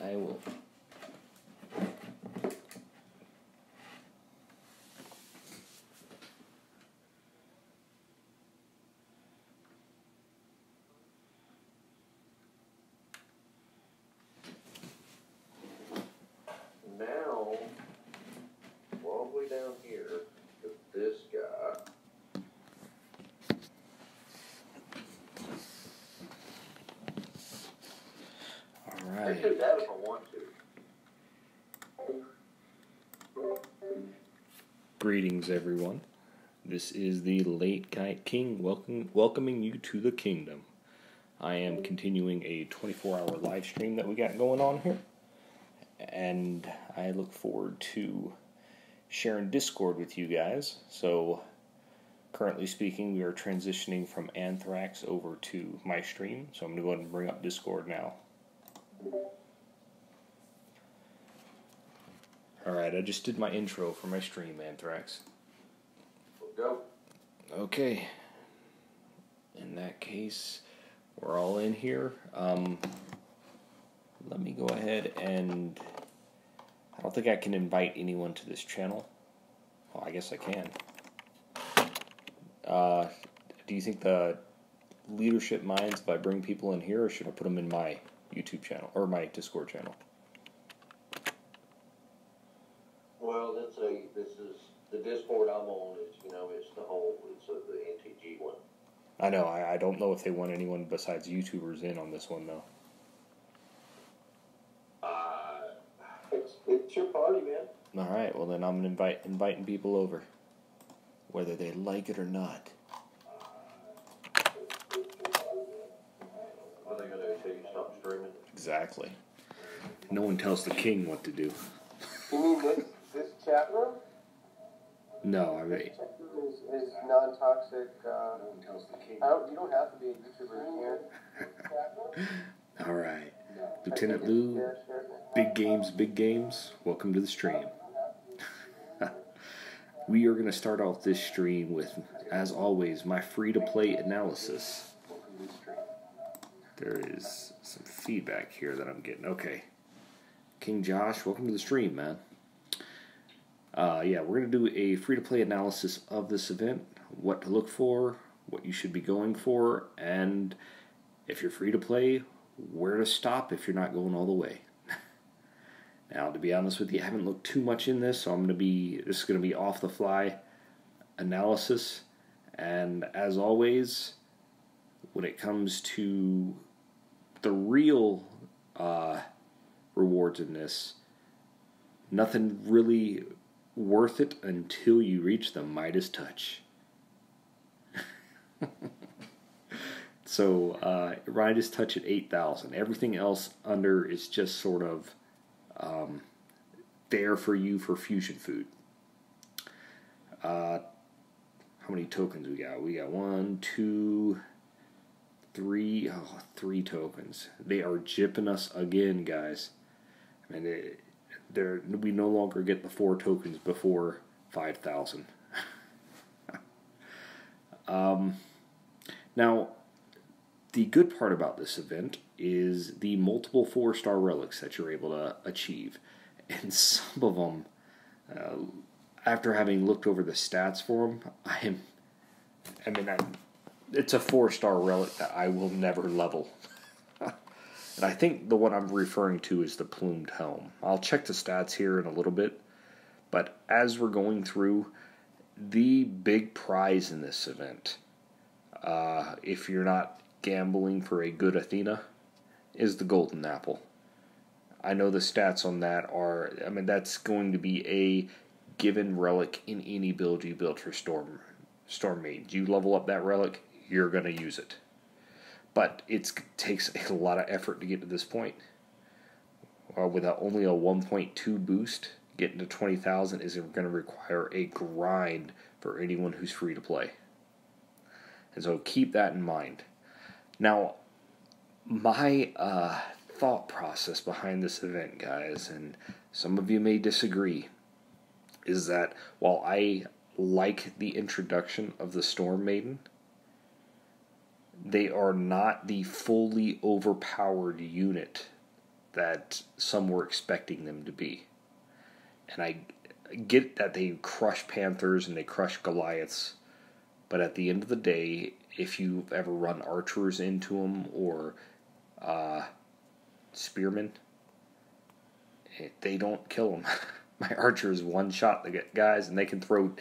I will. Now, all the way down here to this guy. All I right. could do that if I want to. Greetings, everyone. This is the Late Night King welcoming you to the kingdom. I am continuing a 24-hour live stream that we got going on here, and I look forward to sharing Discord with you guys. So, currently speaking, we are transitioning from Anthrax over to my stream, so I'm going to go ahead and bring up Discord now. Alright, I just did my intro for my stream, Anthrax. Go. Okay. In that case, we're all in here. Let me go ahead and... I don't think I can invite anyone to this channel. Well, I guess I can. Do you think the leadership minds if I bring people in here, or should I put them in my YouTube channel, or my Discord channel? Well, this is the Discord I'm on. It's the NTG one. I know, I don't know if they want anyone besides YouTubers in on this one, though. It's your party, man. Alright, well then I'm inviting people over, whether they like it or not. What are they going to do until you stop streaming? Exactly. No one tells the king what to do. You mean this chat room? No, I mean... This chat room is non-toxic. No one tells the king. You don't have to be a YouTuber in here. Alright. Lieutenant Lou, big games. Welcome to the stream. We are going to start off this stream with, as always, my free-to-play analysis. There is some feedback here that I'm getting. Okay. King Josh, welcome to the stream, man. Yeah, we're going to do a free-to-play analysis of this event, what to look for, what you should be going for, and if you're free-to-play, where to stop if you're not going all the way. Now, to be honest with you, I haven't looked too much in this, so this is going to be off-the-fly analysis, and as always, when it comes to the real rewards in this, nothing really worth it until you reach the Midas touch. So, Midas touch at 8,000. Everything else under is just sort of there for you for fusion food. How many tokens we got? We got 1, 2, 3. Oh, 3 tokens. They are gypping us again, guys. I mean, we no longer get the 4 tokens before 5,000. Now, the good part about this event is the multiple 4-star relics that you're able to achieve. And some of them, after having looked over the stats for them, it's a 4-star relic that I will never level. And I think the one I'm referring to is the Plumed Helm. I'll check the stats here in a little bit, but as we're going through, the big prize in this event, if you're not gambling for a good Athena, is the Golden Apple. I know the stats on that are, that's going to be a given relic in any build you build for Storm Maid. You level up that relic, you're going to use it. But it takes a lot of effort to get to this point. With only a 1.2 boost, getting to 20,000 is going to require a grind for anyone who's free to play. And so keep that in mind. Now, my thought process behind this event, guys, and some of you may disagree, is that while I like the introduction of the Storm Maiden, they are not the fully overpowered unit that some were expecting them to be. And I get that they crush Panthers and they crush Goliaths, but at the end of the day, if you've ever run archers into them or spearmen, they don't kill them. My archers one-shot the guys, and they can throw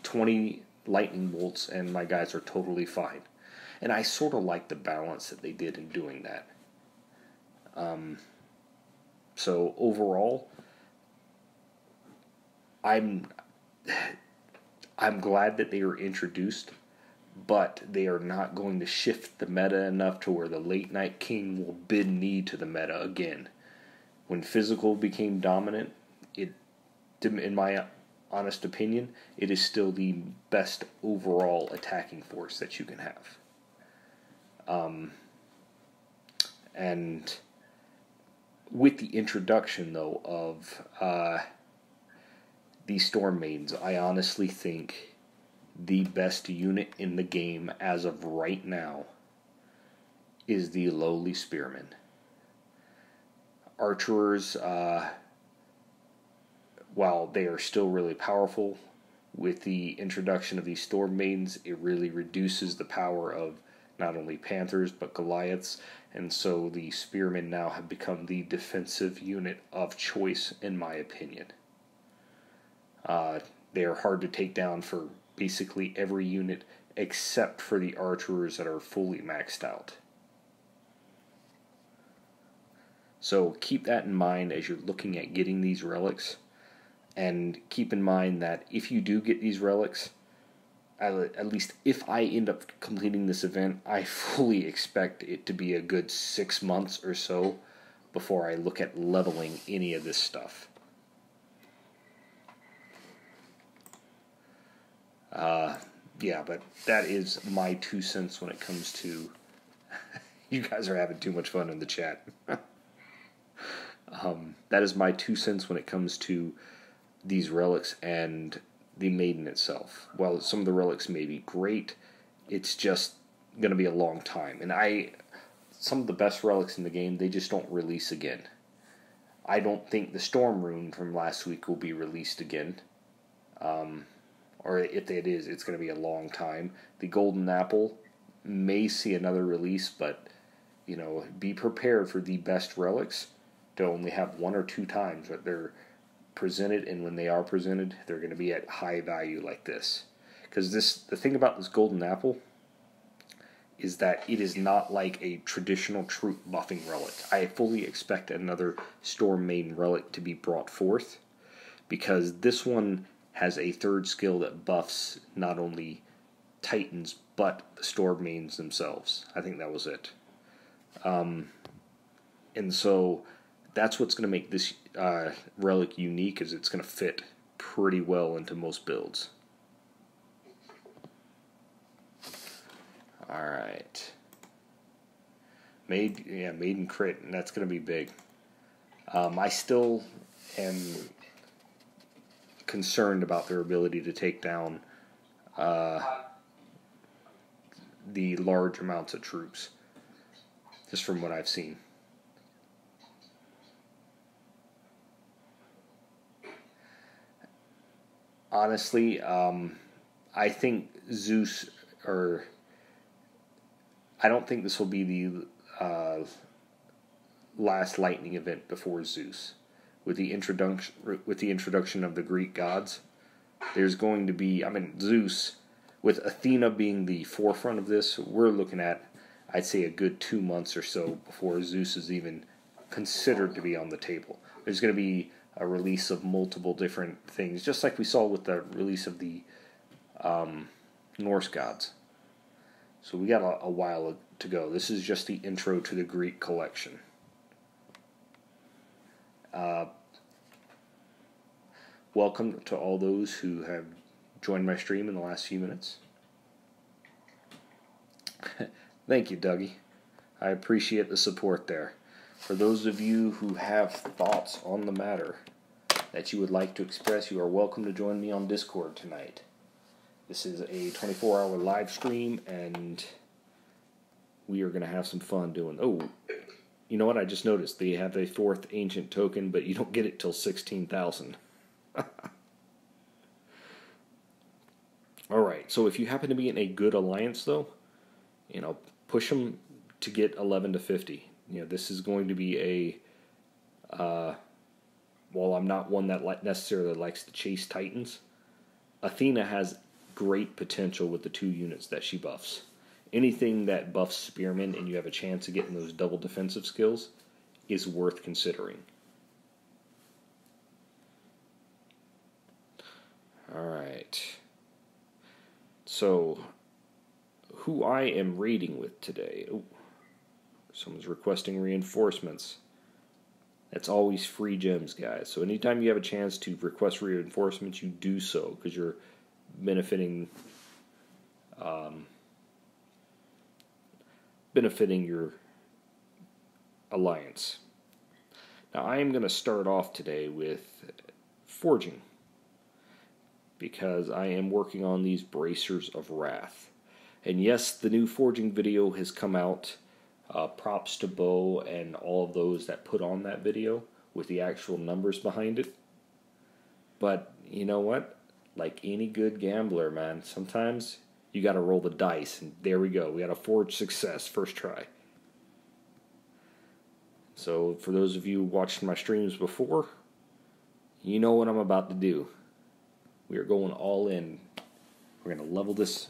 20 lightning bolts, and my guys are totally fine. And I sort of like the balance that they did in doing that. So overall, I'm glad that they were introduced, but they are not going to shift the meta enough to where the Late Night King will bend knee to the meta again. When physical became dominant, in my honest opinion, it is still the best overall attacking force that you can have. And with the introduction, though, of these Storm Maidens, I honestly think the best unit in the game as of right now is the Lowly Spearmen. Archers, while they are still really powerful, with the introduction of these Storm Maidens, it really reduces the power of not only Panthers but Goliaths, and so the Spearmen now have become the defensive unit of choice, in my opinion. They are hard to take down for basically every unit except for the archers that are fully maxed out. So keep that in mind as you're looking at getting these relics, and keep in mind that if you do get these relics, at least if I end up completing this event, I fully expect it to be a good 6 months or so before I look at leveling any of this stuff. Yeah, but that is my 2 cents when it comes to... You guys are having too much fun in the chat. That is my 2 cents when it comes to these relics and the Maiden itself. While some of the relics may be great, it's just going to be a long time. And some of the best relics in the game, they just don't release again. I don't think the Storm Rune from last week will be released again. Or if it is, it's going to be a long time. The Golden Apple may see another release, but, be prepared for the best relics to only have 1 or 2 times that they're presented, and when they are presented, they're going to be at high value like this. Because the thing about this Golden Apple is that it is not like a traditional troop buffing relic. I fully expect another Storm Maiden relic to be brought forth, because this one has a third skill that buffs not only Titans, but the Storm Maidens themselves. I think that was it. And so that's what's going to make this relic unique, is it's going to fit pretty well into most builds. Alright. Maiden crit, and that's going to be big. I still am concerned about their ability to take down the large amounts of troops, just from what I've seen. Honestly, I think Zeus, or I don't think this will be the last lightning event before Zeus. With the introduction of the Greek gods, there's going to be, Zeus, with Athena being the forefront of this, we're looking at, I'd say, a good 2 months or so before Zeus is even considered to be on the table. There's going to be a release of multiple different things, just like we saw with the release of the Norse gods. So we got a while to go. This is just the intro to the Greek collection. Welcome to all those who have joined my stream in the last few minutes. Thank you, Dougie. I appreciate the support there. For those of you who have thoughts on the matter that you would like to express, you are welcome to join me on Discord tonight. This is a 24-hour live stream, and we are going to have some fun doing... you know what? I just noticed they have a fourth ancient token, but you don't get it till 16,000. All right. So if you happen to be in a good alliance, though, push them to get 11 to 50. This is going to be a. While I'm not one that necessarily likes to chase Titans, Athena has great potential with the 2 units that she buffs. Anything that buffs Spearmen and you have a chance of getting those double defensive skills is worth considering. Alright. So, who I am raiding with today. Oh, someone's requesting reinforcements. That's always free gems, guys. So anytime you have a chance to request reinforcements, you do so because you're benefiting your alliance. Now I am going to start off today with forging because I am working on these Bracers of Wrath. And yes, the new forging video has come out. Props to Bo and all of those that put on that video with the actual numbers behind it. But you know what? Like any good gambler, man, sometimes you got to roll the dice. And there we go. We got a forge success first try. So for those of you watching my streams before, you know what I'm about to do. We are going all in. We're going to level this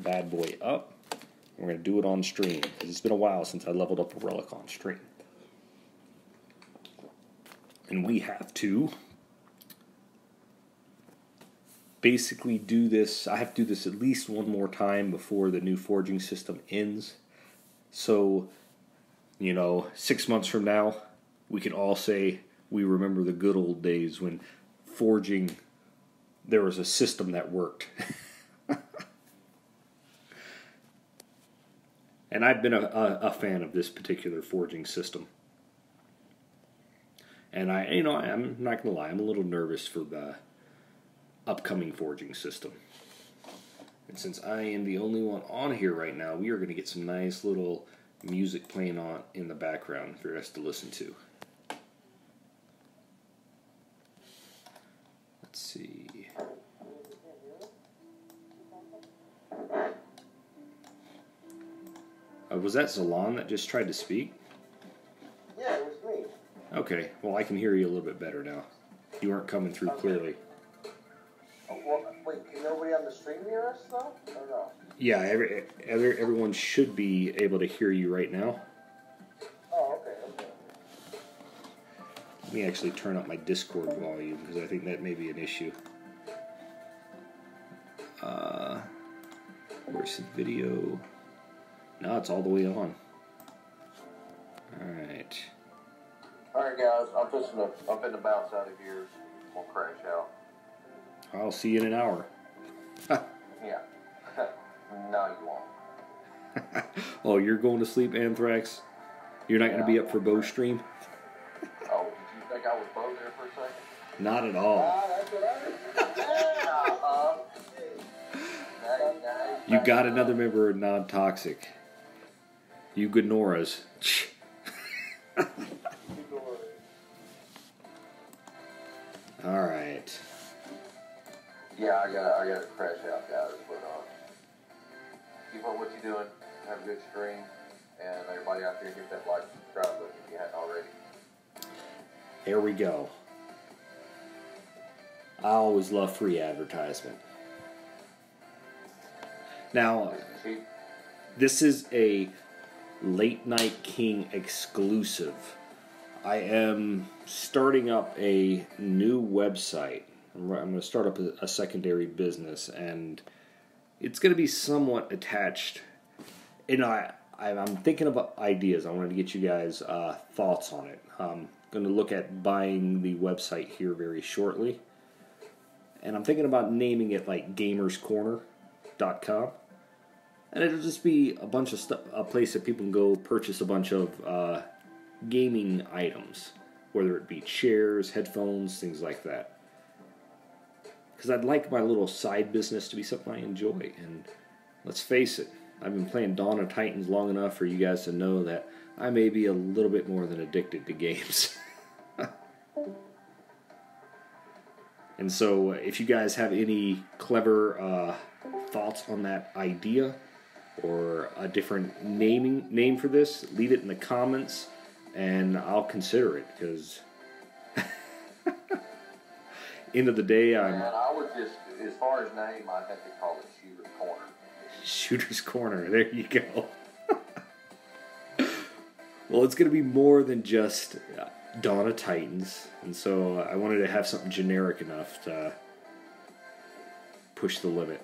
bad boy up. We're going to do it on stream, because it's been a while since I leveled up a relic on stream. And we have to basically do this. I have to do this at least one more time before the new forging system ends. So, 6 months from now, we can all say we remember the good old days when forging, there was a system that worked. And I've been a fan of this particular forging system. And I'm not going to lie, I'm a little nervous for the upcoming forging system. And since I am the only one on here right now, we are going to get some nice little music playing on in the background for us to listen to. Let's see. Was that Zalon that just tried to speak? Yeah, it was me. Okay, well I can hear you a little bit better now. You weren't coming through clearly. Oh, well, wait, can nobody on the stream hear us though? Or no? Yeah, everyone should be able to hear you right now. Oh, okay. Let me actually turn up my Discord volume because I think that may be an issue. Where's the video? No, it's all the way on. Alright. Alright guys, I'm finna bounce out of here. We'll crash out. I'll see you in an hour. Yeah. No, you won't. Oh, you're going to sleep, Anthrax? You're not going to be up for Bo's stream? Oh, did you think I was Bo there for a second? Not at all. That's what I heard. You got another member of Non-Toxic. You Gnoras. Alright. Yeah, I gotta crash out, guys, but keep up what you're doing, have a good stream, and everybody out there hit that like and subscribe button if you hadn't already. There we go. I always love free advertisement. Now, this is a Late Night King exclusive. I am starting up a new website. I'm going to start up a secondary business, and it's going to be somewhat attached. I'm thinking of ideas. I wanted to get you guys' thoughts on it. I'm going to look at buying the website here very shortly. And I'm thinking about naming it like gamerscorner.com. And it'll just be a bunch of stuff, a place that people can go purchase a bunch of gaming items, whether it be chairs, headphones, things like that. Because I'd like my little side business to be something I enjoy. And let's face it, I've been playing Dawn of Titans long enough for you guys to know that I may be a little bit more than addicted to games. And so if you guys have any clever thoughts on that idea or a different name for this, leave it in the comments and I'll consider it, because end of the day, I would just, as far as name, I'd have to call it Shooter's Corner. Shooter's Corner, there you go. Well, it's going to be more than just Dawn of Titans, and so I wanted to have something generic enough to push the limit.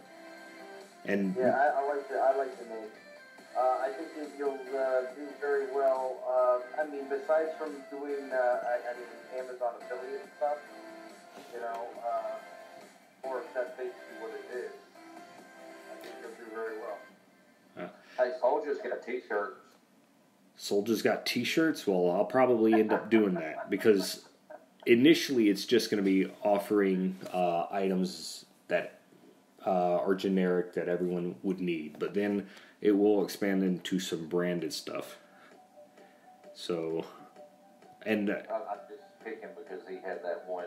And yeah, I like the name. I think that you'll do very well. I mean, besides from doing, Amazon affiliate stuff, or if that's basically what it is, I think you'll do very well. Hey, Soldier's got T-shirts. Soldier's got T-shirts? Well, I'll probably end up doing that, because initially it's just going to be offering items that are generic that everyone would need, but then it will expand into some branded stuff. So, and I'm just picking because he had that one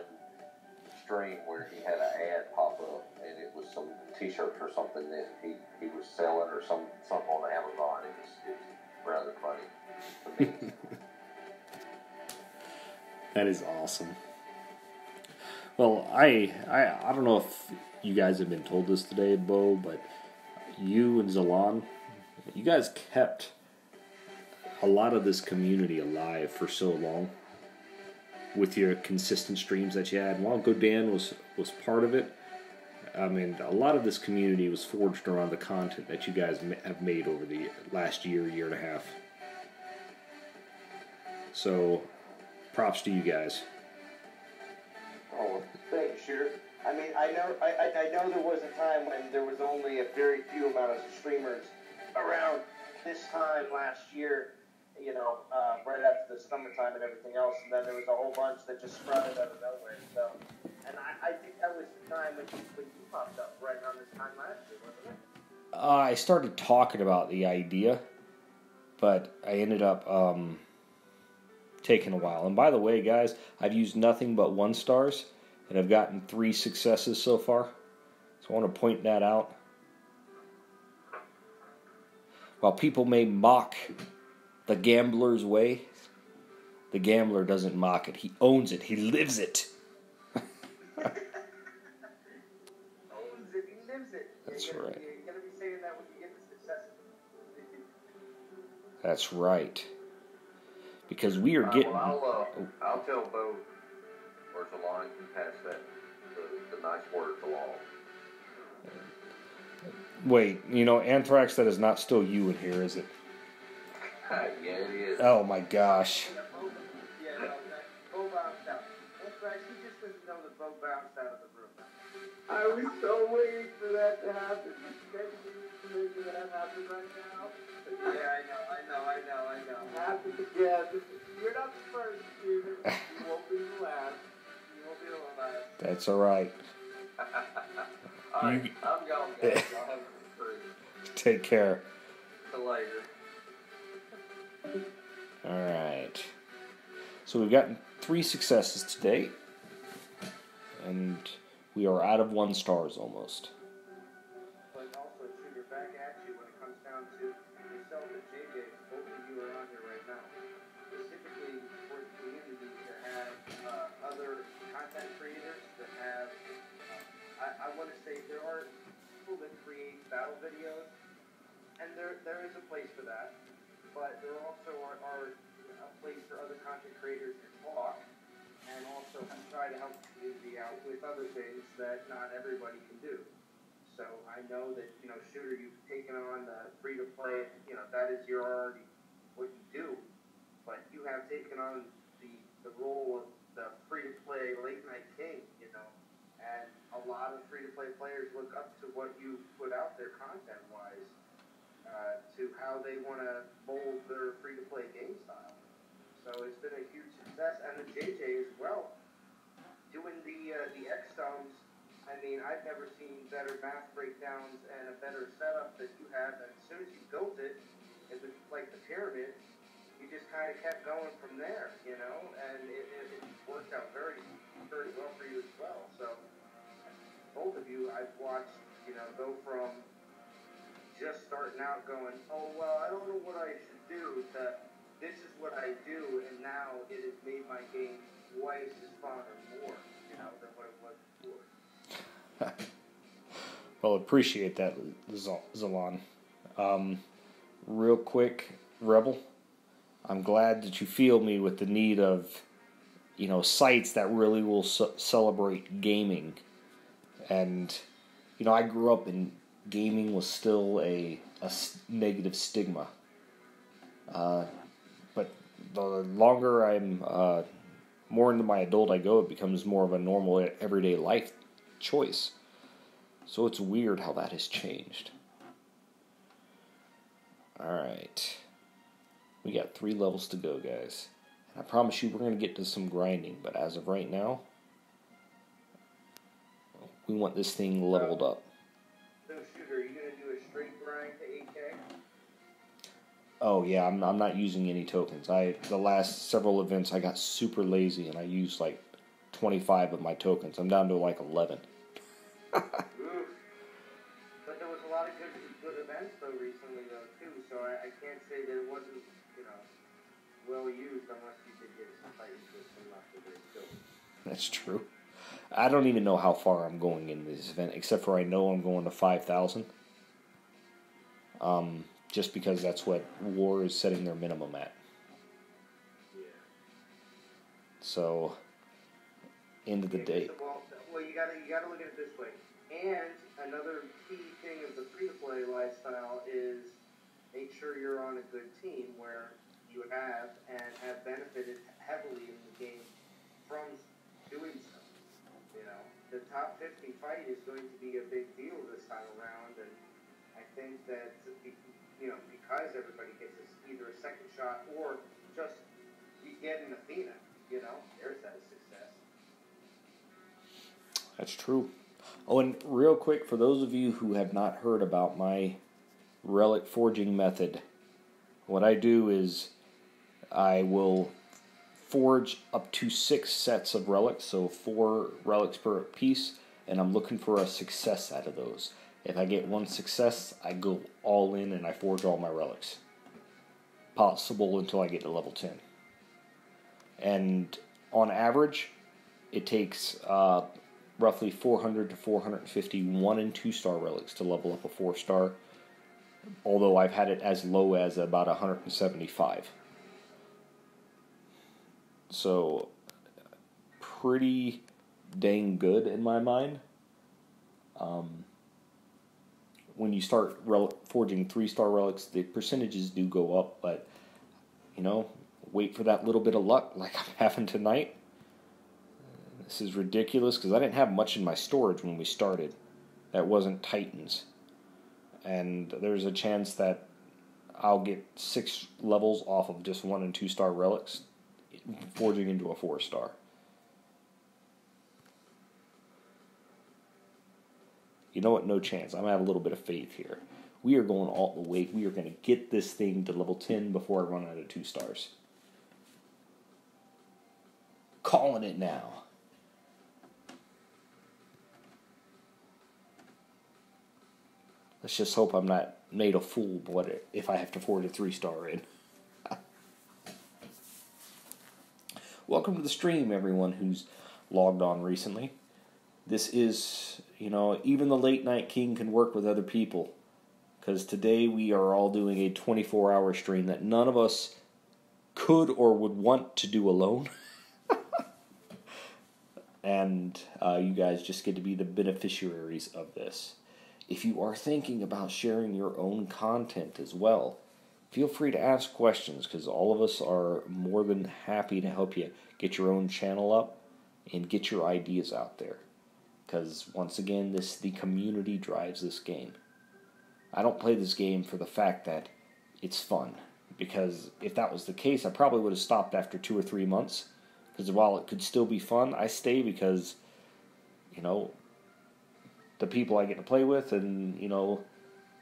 stream where he had an ad pop up, and it was some T-shirts or something that he was selling, or something on Amazon. It was rather funny for me. That is awesome. Well, I don't know if you guys have been told this today, Bo, but you and Zalan, you guys kept a lot of this community alive for so long with your consistent streams that you had. And while GoDan was part of it, I mean, a lot of this community was forged around the content that you guys have made over the last year and a half. So, props to you guys. Oh, thanks, Shooter. I mean, I know there was a time when there was only a very few amount of streamers around this time last year, right after the summertime and everything else, and then there was a whole bunch that just sprouted out of nowhere. So, and I think that was the time when you popped up right around this time last year, wasn't it? I started talking about the idea, but I ended up taking a while. And by the way, guys, I've used nothing but 1 stars, and I've gotten 3 successes so far. So I want to point that out. While people may mock the gambler's way, the gambler doesn't mock it. He owns it. He lives it. Owns it. He lives it. That's right. You're going to be saying that when you get the success. That's right. Because we are getting... Well, I'll tell Bo where's the line can pass that, the nice words along. Wait, Anthrax, that is not still you in here, is it? Yeah, it is. Oh my gosh. Yeah, no, Bo bounced out. Anthrax, he just doesn't know that Bo bounced out of the room. I was so waiting for that to happen. Maybe that happen right now. Yeah, I know. Happen again. You're not the first, Peter. You won't be the last. That's all right. All right, I'm gone, guys. I'll have a free. Take care. Till later. All right. So we've gotten 3 successes today, and we are out of 1 stars almost. But also, Shooter, back at you when it comes down to yourself and JJ. Both of you are on here right now. Specifically for the community to have other content creators that have, I want to say there are people that create battle videos, and there is a place for that, but there also are a place for other content creators to talk, and also try to help the community out with other things that not everybody can do. So I know that, Shooter, you've taken on the free-to-play, that is already what you do, but you have taken on the role of the free-to-play late-night king, and a lot of free-to-play players look up to what you put out there content-wise, to how they want to mold their free-to-play game style. So it's been a huge success, and the JJ as well, doing the X-Stones, I mean, I've never seen better math breakdowns and a better setup that you have. And as soon as you built it, it was like the pyramid. You just kind of kept going from there, you know, and it worked out very, very well for you as well. So both of you, I've watched, you know, go from just starting out going, oh, well, I don't know what I should do, to this is what I do, and now it has made my game twice as fun or more, you know, than what it was before. Well, appreciate that, Zalon. Real quick, Rebel, I'm glad that you feel me with the need of, you know, sites that really will celebrate gaming. And, you know, I grew up in gaming was still a negative stigma. But the longer I'm more into my adult I go, it becomes more of a normal everyday life choice. So it's weird how that has changed. Alright. We got 3 levels to go, guys. And I promise you we're going to get to some grinding, but as of right now, we want this thing leveled up. So, Shooter, are you going to do a straight grind to 8K? Oh yeah, I'm not using any tokens. The last several events I got super lazy and I used like 25 of my tokens. I'm down to like 11. Oof. But there was a lot of good events though recently though too, so I can't say that it wasn't, you know, well used unless you did get some Titans with some leftover skills. That's true. I don't even know how far I'm going in this event, except for I know I'm going to 5,000. Just because that's what War is setting their minimum at. Yeah. So, end of the day. Well, you gotta look at it this way. And another key thing of the free-to-play lifestyle is make sure you're on a good team where you have benefited heavily in the game from doing so. You know, the top 50 fight is going to be a big deal this time around, and I think that, you know, because everybody gets either a second shot or just you get an Athena, you know, there's that success. That's true. Oh, and real quick, for those of you who have not heard about my relic forging method, what I do is I will forge up to 6 sets of relics, so 4 relics per piece, and I'm looking for a success out of those. If I get 1 success, I go all in and I forge all my relics. Possible until I get to level 10. And on average, it takes roughly 400 to 450 1- and 2-star relics to level up a 4-star, although I've had it as low as about 175. So, pretty dang good in my mind. When you start forging 3-star relics, the percentages do go up, but, you know, wait for that little bit of luck like I'm having tonight. This is ridiculous because I didn't have much in my storage when we started. That wasn't Titans. And there's a chance that I'll get 6 levels off of just 1- and 2-star relics, forging into a 4-star. You know what? No chance. I'm going to have a little bit of faith here. We are going all the way. We are going to get this thing to level 10 before I run out of 2 stars. Calling it now. Let's just hope I'm not made a fool if I have to forge a 3-star in. Welcome to the stream, everyone who's logged on recently. This is, you know, even the late night king can work with other people. Because today we are all doing a 24-hour stream that none of us could or would want to do alone. And you guys just get to be the beneficiaries of this. If you are thinking about sharing your own content as well, feel free to ask questions, because all of us are more than happy to help you get your own channel up and get your ideas out there. Because, once again, the community drives this game. I don't play this game for the fact that it's fun. Because if that was the case, I probably would have stopped after 2 or 3 months. Because while it could still be fun, I stay because, you know, the people I get to play with and,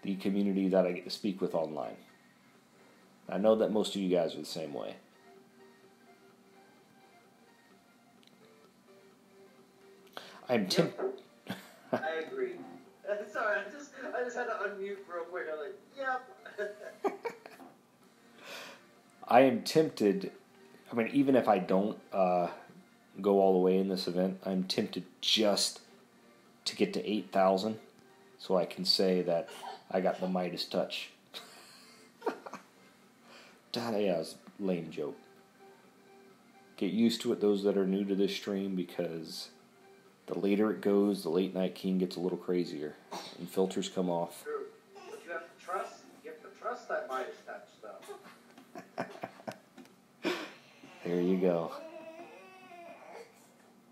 the community that I get to speak with online. I know that most of you guys are the same way. I'm tempted. I agree. Sorry, I just had to unmute real quick. I'm like, yep. I am tempted. I mean, even if I don't go all the way in this event, I'm tempted just to get to 8,000 so I can say that I got the Midas touch. Yeah, it's a lame joke. Get used to it, those that are new to this stream, because the later it goes, the late night king gets a little crazier, and filters come off. True. But you have to trust that Midas touch, though. There you go.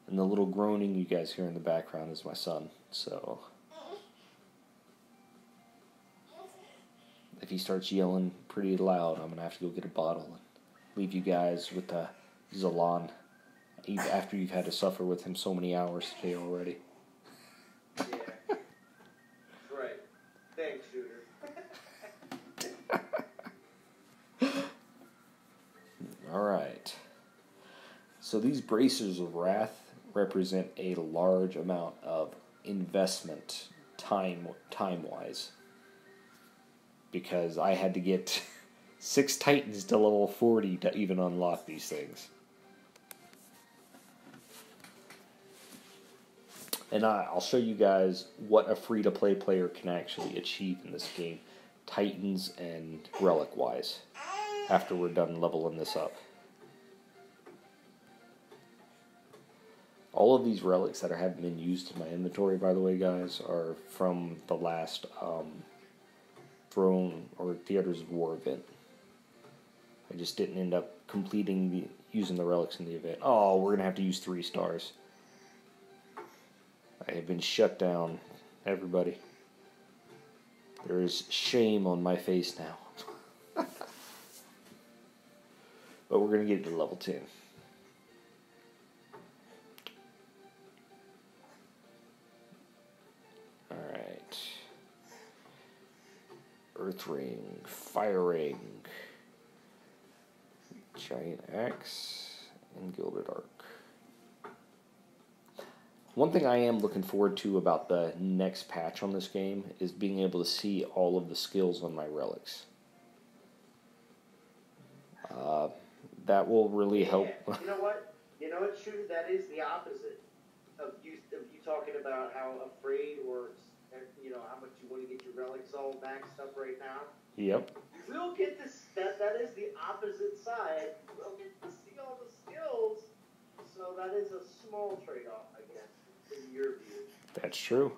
And the little groaning you guys hear in the background is my son, so if he starts yelling pretty loud, I'm going to have to go get a bottle and leave you guys with the Zalan after you've had to suffer with him so many hours today already. Yeah. Right. Thanks, Shooter. Alright. So these Bracers of Wrath represent a large amount of investment time-wise. Because I had to get 6 Titans to level 40 to even unlock these things. And I'll show you guys what a free-to-play player can actually achieve in this game, Titans and Relic-wise, after we're done leveling this up. All of these relics that haven't been used in my inventory, by the way, guys, are from the last Throne or Theaters of War event. I just didn't end up using the relics in the event. Oh, we're going to have to use 3 stars. I have been shut down, everybody. There is shame on my face now. But we're going to get to level 10. Alright. Earth Ring, Fire Ring, Giant Axe, and Gilded Arc. One thing I am looking forward to about the next patch on this game is being able to see all of the skills on my relics. That will really help. You know what? Shooter, that is the opposite of you talking about how afraid or how much you want to get your relics all maxed up right now. Yep. You will get this. That is the opposite side. You will get to see all the skills. So that is a small trade-off, I guess, in your view. That's true.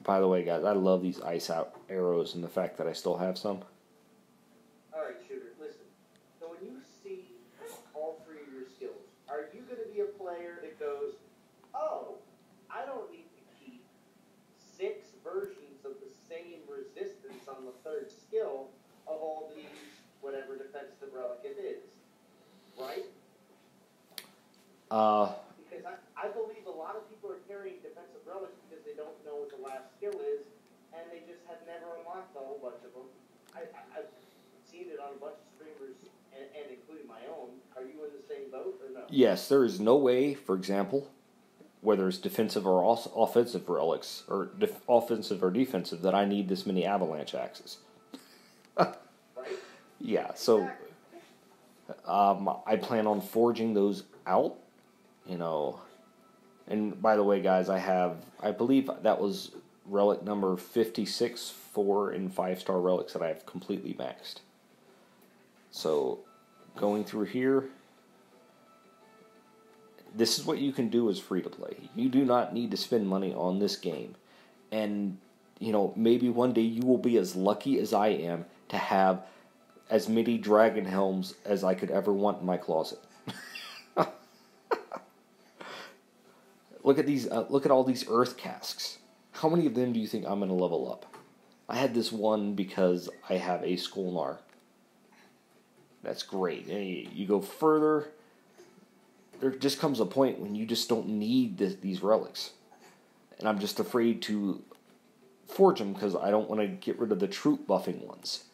By the way, guys, I love these ice out arrows and the fact that I still have some. Alright, Shooter, listen. So when you see all 3 of your skills, are you going to be a player that goes, oh, I don't need to keep 6 versions of the same resistance on the 3rd skill of all these, whatever defensive relic it is, right? Because I believe a lot of people are carrying defensive relics because they don't know what the last skill is, and they just have never unlocked a whole bunch of them. I've seen it on a bunch of streamers, and including my own. Are you in the same boat, or no? Yes, there is no way, for example, whether it's defensive or offensive relics, or offensive or defensive, that I need this many avalanche axes. Right? Yeah, so I plan on forging those out, And by the way, guys, I believe that was relic number 56, 4 and 5-star relics that I have completely maxed. So, going through here, this is what you can do as free-to-play. You do not need to spend money on this game. And, maybe one day you will be as lucky as I am to have as many dragon helms as I could ever want in my closet. Look at these. Look at all these earth casks. How many of them do you think I'm going to level up? I had this one because I have a Skolnar. That's great. You go further, there just comes a point when you just don't need these relics. And I'm just afraid to forge them because I don't want to get rid of the troop buffing ones.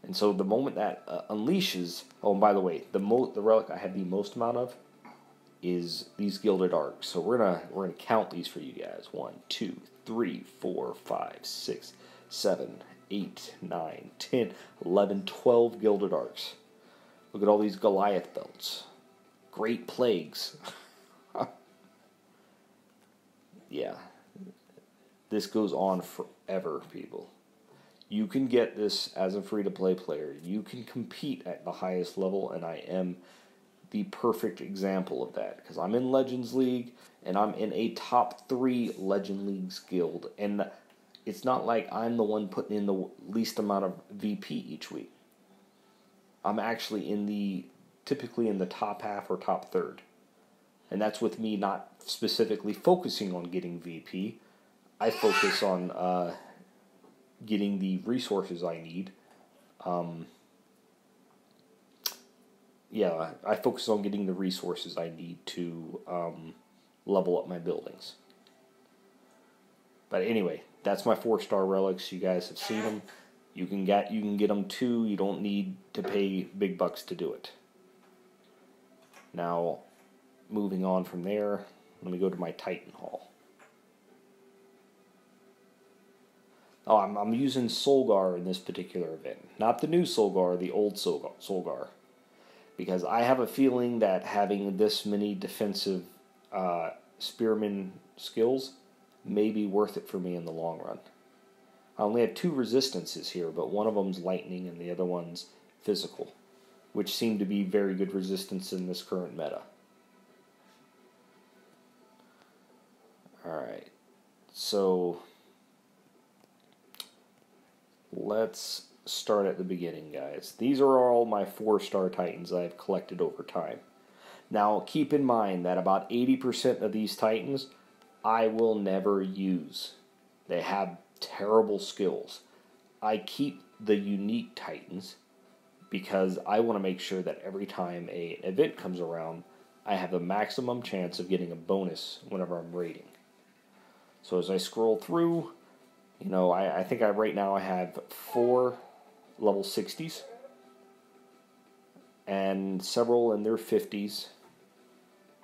And so the moment that unleashes... Oh, and by the way, the relic I have the most amount of is these Gilded Arcs. So we're gonna count these for you guys. 1, 2, 3, 4, 5, 6, 7, 8, 9, 10, 11, 12 Gilded Arcs. Look at all these Goliath belts. Great Plagues. Yeah. This goes on forever, people. You can get this as a free-to-play player. You can compete at the highest level, and I am the perfect example of that. Because I'm in Legends League, and I'm in a top 3 Legend Leagues guild. And it's not like I'm the one putting in the least amount of VP each week. I'm actually typically in the top half or top third. And that's with me not specifically focusing on getting VP. I focus on getting the resources I need. I focus on getting the resources I need to level up my buildings. But anyway, that's my 4-star relics. You guys have seen them. You can get them too. You don't need to pay big bucks to do it. Now, moving on from there, let me go to my Titan Hall. Oh, I'm using Solgar in this particular event. Not the new Solgar, the old Solgar. Because I have a feeling that having this many defensive spearman skills may be worth it for me in the long run. I only have 2 resistances here, but one of them's lightning and the other one's physical, which seem to be very good resistance in this current meta. Alright, so let's start at the beginning, guys. These are all my 4-star Titans I've collected over time. Now, keep in mind that about 80% of these Titans I will never use. They have terrible skills. I keep the unique Titans because I want to make sure that every time an event comes around, I have the maximum chance of getting a bonus whenever I'm raiding. So as I scroll through, I think right now I have 4 level 60s and several in their 50s.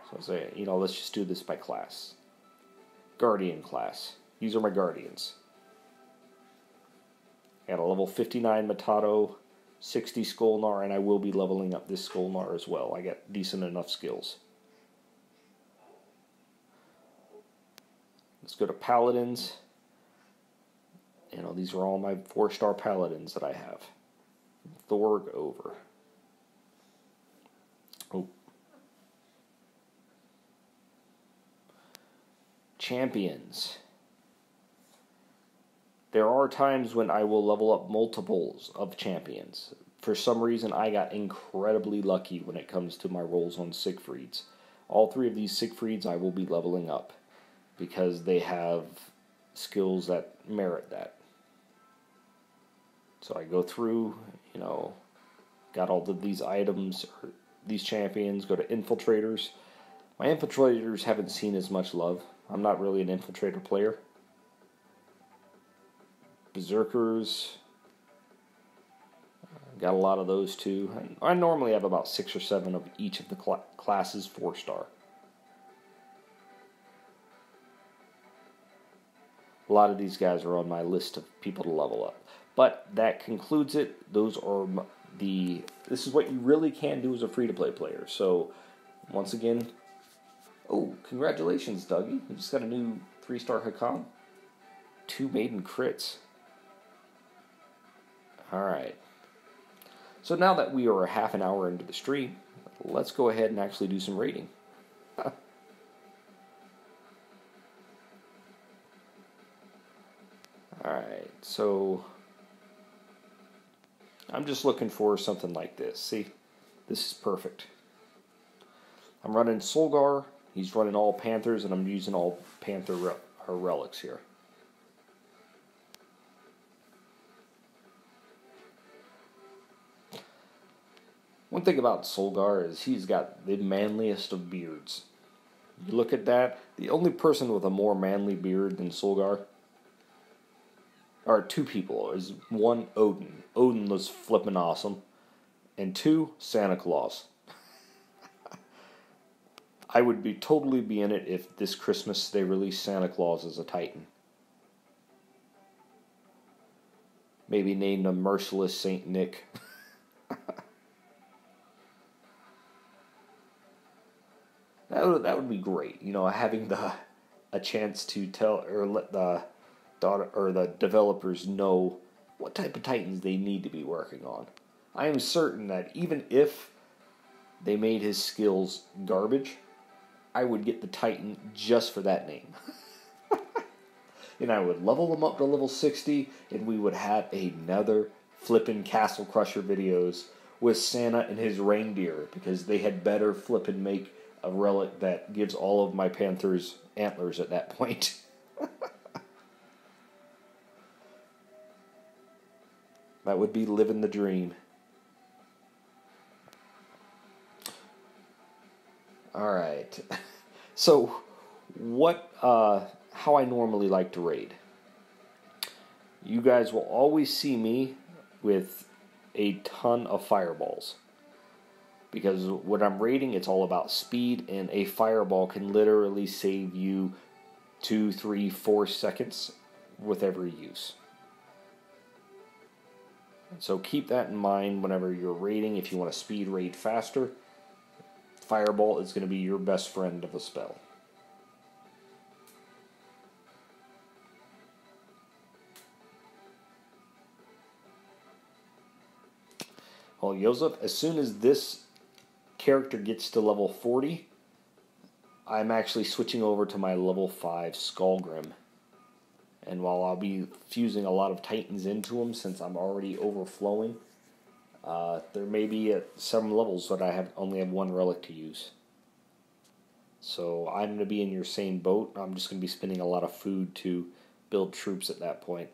So I say, let's just do this by class. Guardian class. These are my Guardians. I got a level 59 Matado, 60 Skolnar, and I will be leveling up this Skolnar as well. I got decent enough skills. Let's go to Paladins. These are all my 4-star Paladins that I have. Thorg over. Oh. Champions. There are times when I will level up multiples of champions. For some reason, I got incredibly lucky when it comes to my rolls on Siegfrieds. All 3 of these Siegfrieds I will be leveling up because they have skills that merit that. So I go through, got all of these items, these champions, go to Infiltrators. My Infiltrators haven't seen as much love. I'm not really an Infiltrator player. Berserkers. Got a lot of those too. I normally have about 6 or 7 of each of the classes 4-star. A lot of these guys are on my list of people to level up. But that concludes it. This is what you really can do as a free-to-play player. So, once again, congratulations, Dougie. You just got a new 3-star Hakam. 2 maiden crits. Alright. So now that we are a half an hour into the stream, let's go ahead and actually do some rating. Alright, so I'm just looking for something like this. See, this is perfect. I'm running Solgar, he's running all Panthers, and I'm using all Panther relics here. One thing about Solgar is he's got the manliest of beards. You look at that, the only person with a more manly beard than Solgar are two people. Is one, Odin. Odin was flippin' awesome. And two, Santa Claus. I would be totally be in it if this Christmas they release Santa Claus as a Titan. Maybe named him Merciless Saint Nick. That would be great. You know, having a chance to tell or let the daughter or the developers know what type of Titans they need to be working on. I am certain that even if they made his skills garbage, I would get the Titan just for that name. And I would level them up to level 60, and we would have another flippin' Castle Crusher videos with Santa and his reindeer, because they had better flippin' make a relic that gives all of my Panthers antlers at that point. That would be living the dream. Alright. So, how I normally like to raid. You guys will always see me with a ton of fireballs. Because when I'm raiding, it's all about speed, and a fireball can literally save you 2, 3, 4 seconds with every use. So keep that in mind whenever you're raiding. If you want to speed raid faster, fireball is going to be your best friend of a spell. Well, Joseph, as soon as this character gets to level 40, I'm actually switching over to my level 5 Skullgrim. And while I'll be fusing a lot of Titans into him, since I'm already overflowing, there may be at some levels that I only have one relic to use. So I'm going to be in your same boat. I'm just going to be spending a lot of food to build troops at that point.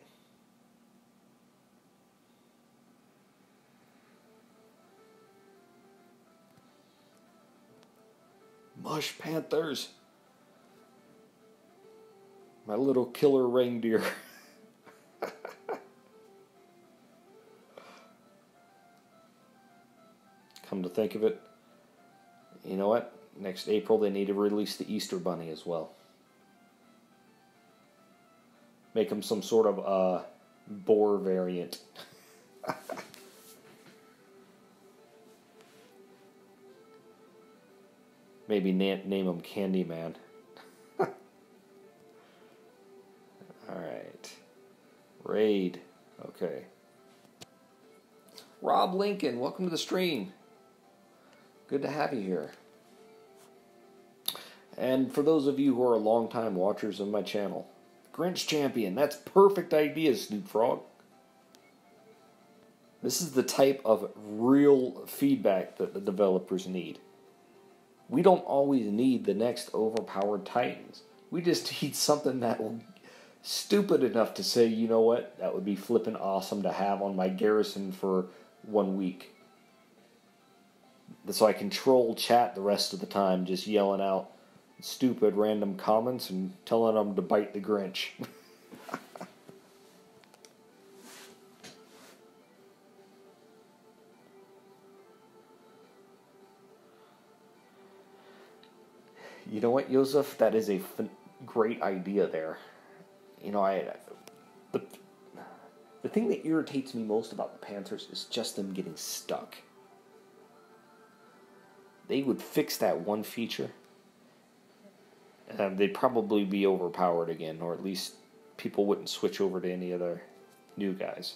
Mush Panthers! My little killer reindeer. Come to think of it, you know what? Next April they need to release the Easter Bunny as well. Make him some sort of boar variant. Maybe name him Candyman. Alright. Raid. Okay. Rob Lincoln, welcome to the stream. Good to have you here. And for those of you who are longtime watchers of my channel, Grinch Champion, that's perfect idea, Snoop Frog. This is the type of real feedback that the developers need. We don't always need the next overpowered Titans. We just need something that will stupid enough to say, you know what, that would be flippin' awesome to have on my garrison for 1 week. So I can troll chat the rest of the time, just yelling out stupid random comments and telling them to bite the Grinch. You know what, Joseph? That is a great idea there. You know, the thing that irritates me most about the Panthers is just them getting stuck. They would fix that one feature, and they'd probably be overpowered again, or at least people wouldn't switch over to any other new guys.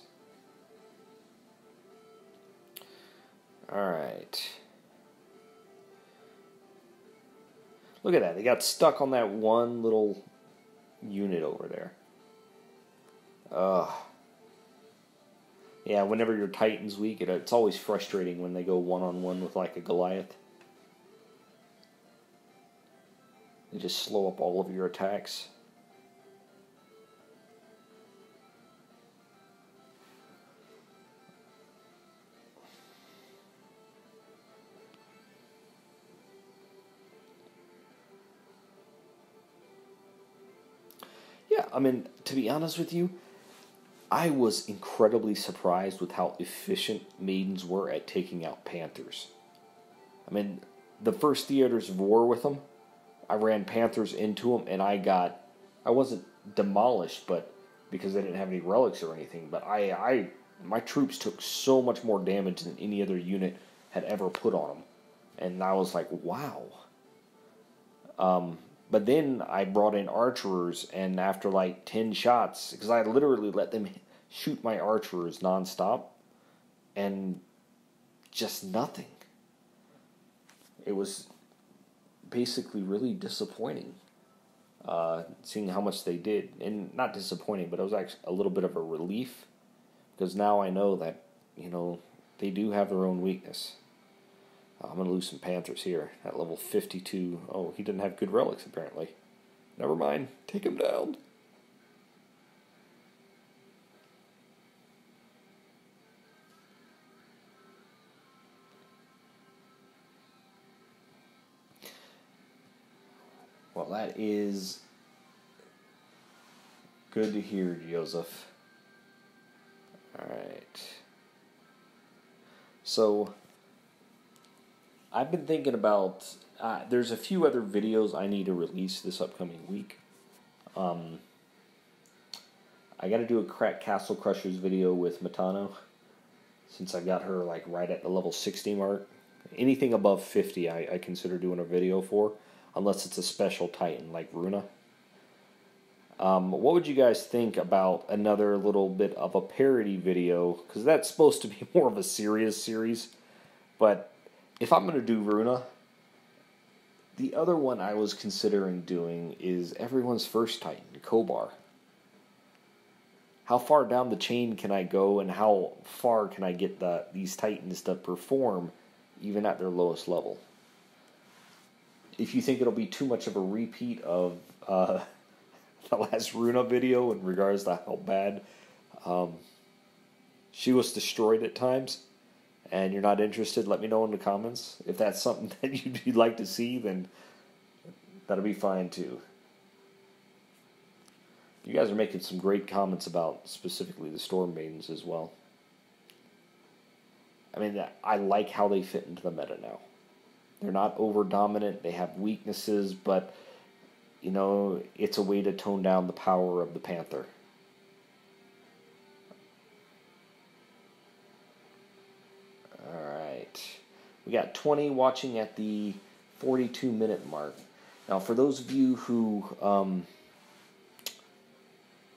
Alright. Look at that. They got stuck on that one little unit over there. Yeah, whenever your Titan's weak, it's always frustrating when they go one-on-one with like a Goliath. They just slow up all of your attacks. I mean, to be honest with you, I was incredibly surprised with how efficient maidens were at taking out panthers. I mean, the first Theaters of War with them, I ran panthers into them, and I wasn't demolished, but because they didn't have any relics or anything, but my troops took so much more damage than any other unit had ever put on them. And I was like, wow. But then I brought in archers, and after like 10 shots, because I literally let them shoot my archers nonstop, and just nothing. It was basically really disappointing, seeing how much they did. And not disappointing, but it was actually a little bit of a relief, because now I know that, they do have their own weakness. I'm going to lose some panthers here at level 52. Oh, he didn't have good relics, apparently. Never mind. Take him down. Well, that is good to hear, Joseph. Alright. So, I've been thinking about, there's a few other videos I need to release this upcoming week. I got to do a Crack Castle Crushers video with Matano, since I got her like right at the level 60 mark. Anything above 50 I consider doing a video for, unless it's a special Titan like Runa. What would you guys think about another little bit of a parody video? Because that's supposed to be more of a serious series, but if I'm going to do Runa, the other one I was considering doing is everyone's first Titan, Kobar. How far down the chain can I go, and how far can I get these Titans to perform even at their lowest level? If you think it'll be too much of a repeat of the last Runa video in regards to how bad she was destroyed at times, and you're not interested, let me know in the comments. If that's something that you'd like to see, then that'll be fine too. You guys are making some great comments about specifically the Storm Maidens as well. I mean, I like how they fit into the meta now. They're not over-dominant, they have weaknesses, but, it's a way to tone down the power of the Panther. We got 20 watching at the 42-minute mark. Now, for those of you who,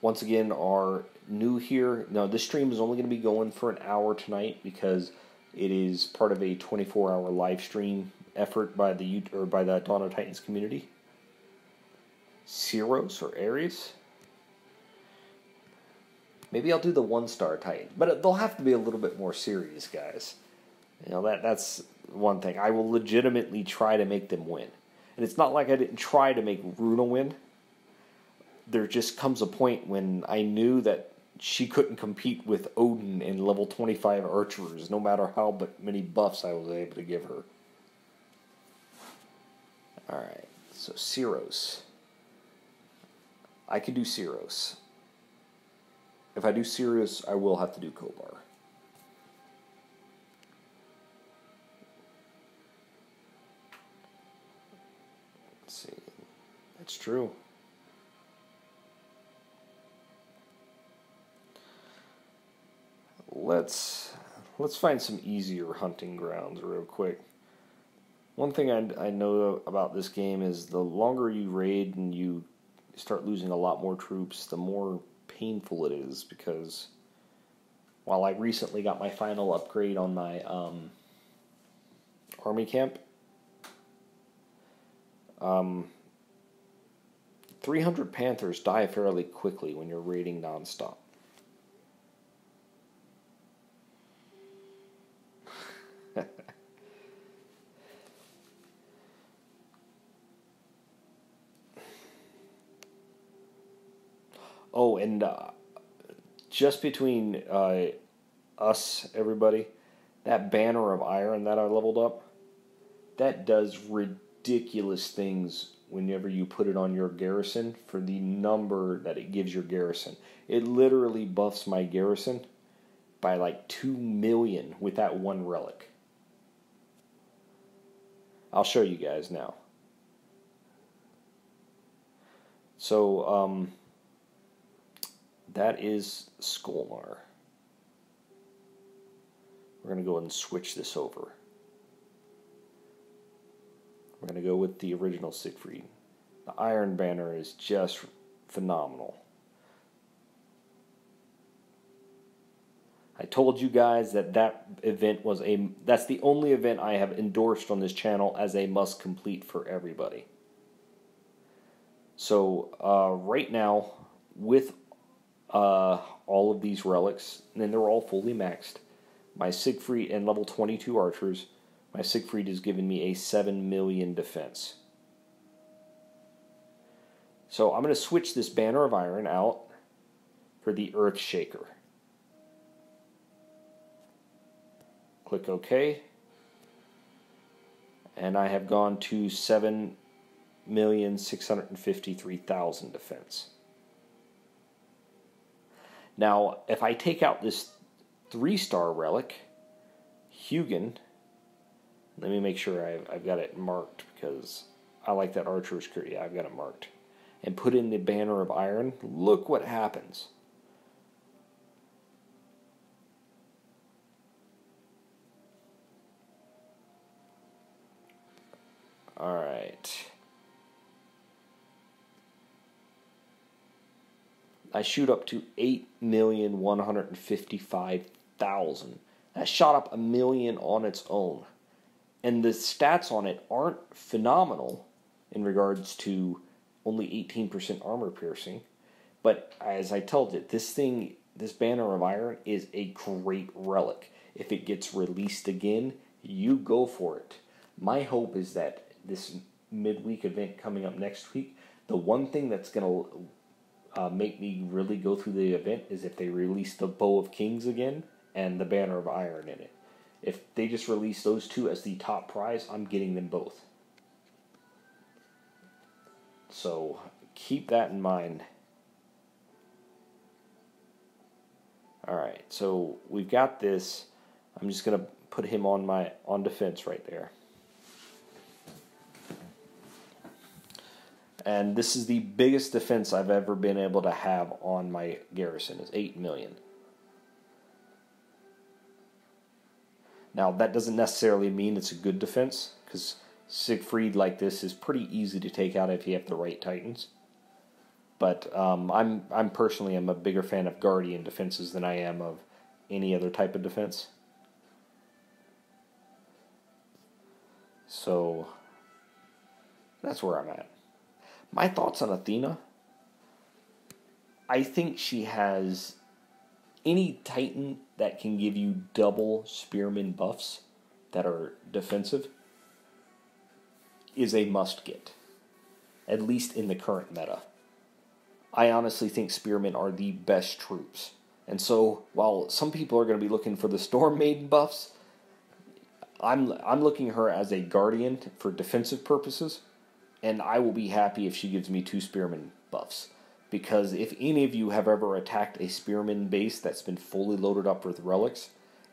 once again, are new here, no, this stream is only going to be going for an hour tonight because it is part of a 24-hour live stream effort by the Dawn of Titans community. Ceros or Ares. Maybe I'll do the 1-star Titan, but they'll have to be a little bit more serious, guys. That's one thing. I will legitimately try to make them win. And it's not like I didn't try to make Runa win. There just comes a point when I knew that she couldn't compete with Odin and level 25 archers, no matter how many buffs I was able to give her. Alright, so Ceros. I could do Ceros. If I do Ceros, I will have to do Kobar. Let's see. That's true. Let's find some easier hunting grounds real quick. One thing I know about this game is the longer you raid and you start losing a lot more troops, the more painful it is, because while I recently got my final upgrade on my army camp, 300 Panthers die fairly quickly when you're raiding nonstop. Oh, and just between us, everybody, that banner of iron that I leveled up, that does ridiculous things whenever you put it on your garrison for the number that it gives your garrison. It literally buffs my garrison by like 2 million with that one relic. I'll show you guys now. So, that is Skolnar. We're going to go ahead and switch this over. We're going to go with the original Siegfried. The Iron Banner is just phenomenal. I told you guys that event was that's the only event I have endorsed on this channel as a must complete for everybody. So right now, with all of these relics, and they're all fully maxed, my Siegfried and level 22 archers, my Siegfried has given me a 7 million defense. So I'm going to switch this Banner of Iron out for the Earthshaker. Click OK. And I have gone to 7,653,000 defense. Now, if I take out this 3-star relic, Hugin, let me make sure I've got it marked because I like that archer's career. Yeah, I've got it marked. And put in the Banner of Iron. Look what happens. Alright. I shoot up to 8,155,000. That shot up 1 million on its own. And the stats on it aren't phenomenal in regards to only 18% armor piercing. But as I told you, this Banner of Iron is a great relic. If it gets released again, you go for it. My hope is that this midweek event coming up next week, the one thing that's going to make me really go through the event is if they release the Bow of Kings again and the Banner of Iron in it. If they just release those two as the top prize, I'm getting them both. So keep that in mind. Alright, so we've got this. I'm just going to put him on defense right there. And this is the biggest defense I've ever been able to have on my garrison, is 8 million. Now, that doesn't necessarily mean it's a good defense, because Siegfried like this is pretty easy to take out if you have the right Titans. But I'm personally a bigger fan of Guardian defenses than I am of any other type of defense. So that's where I'm at. My thoughts on Athena. I think she has any Titan that can give you double Spearman buffs that are defensive is a must get. At least in the current meta. I honestly think Spearmen are the best troops. And so, while some people are going to be looking for the Storm Maiden buffs, I'm looking at her as a Guardian for defensive purposes. And I will be happy if she gives me 2 Spearman buffs. Because if any of you have ever attacked a Spearman base that's been fully loaded up with relics,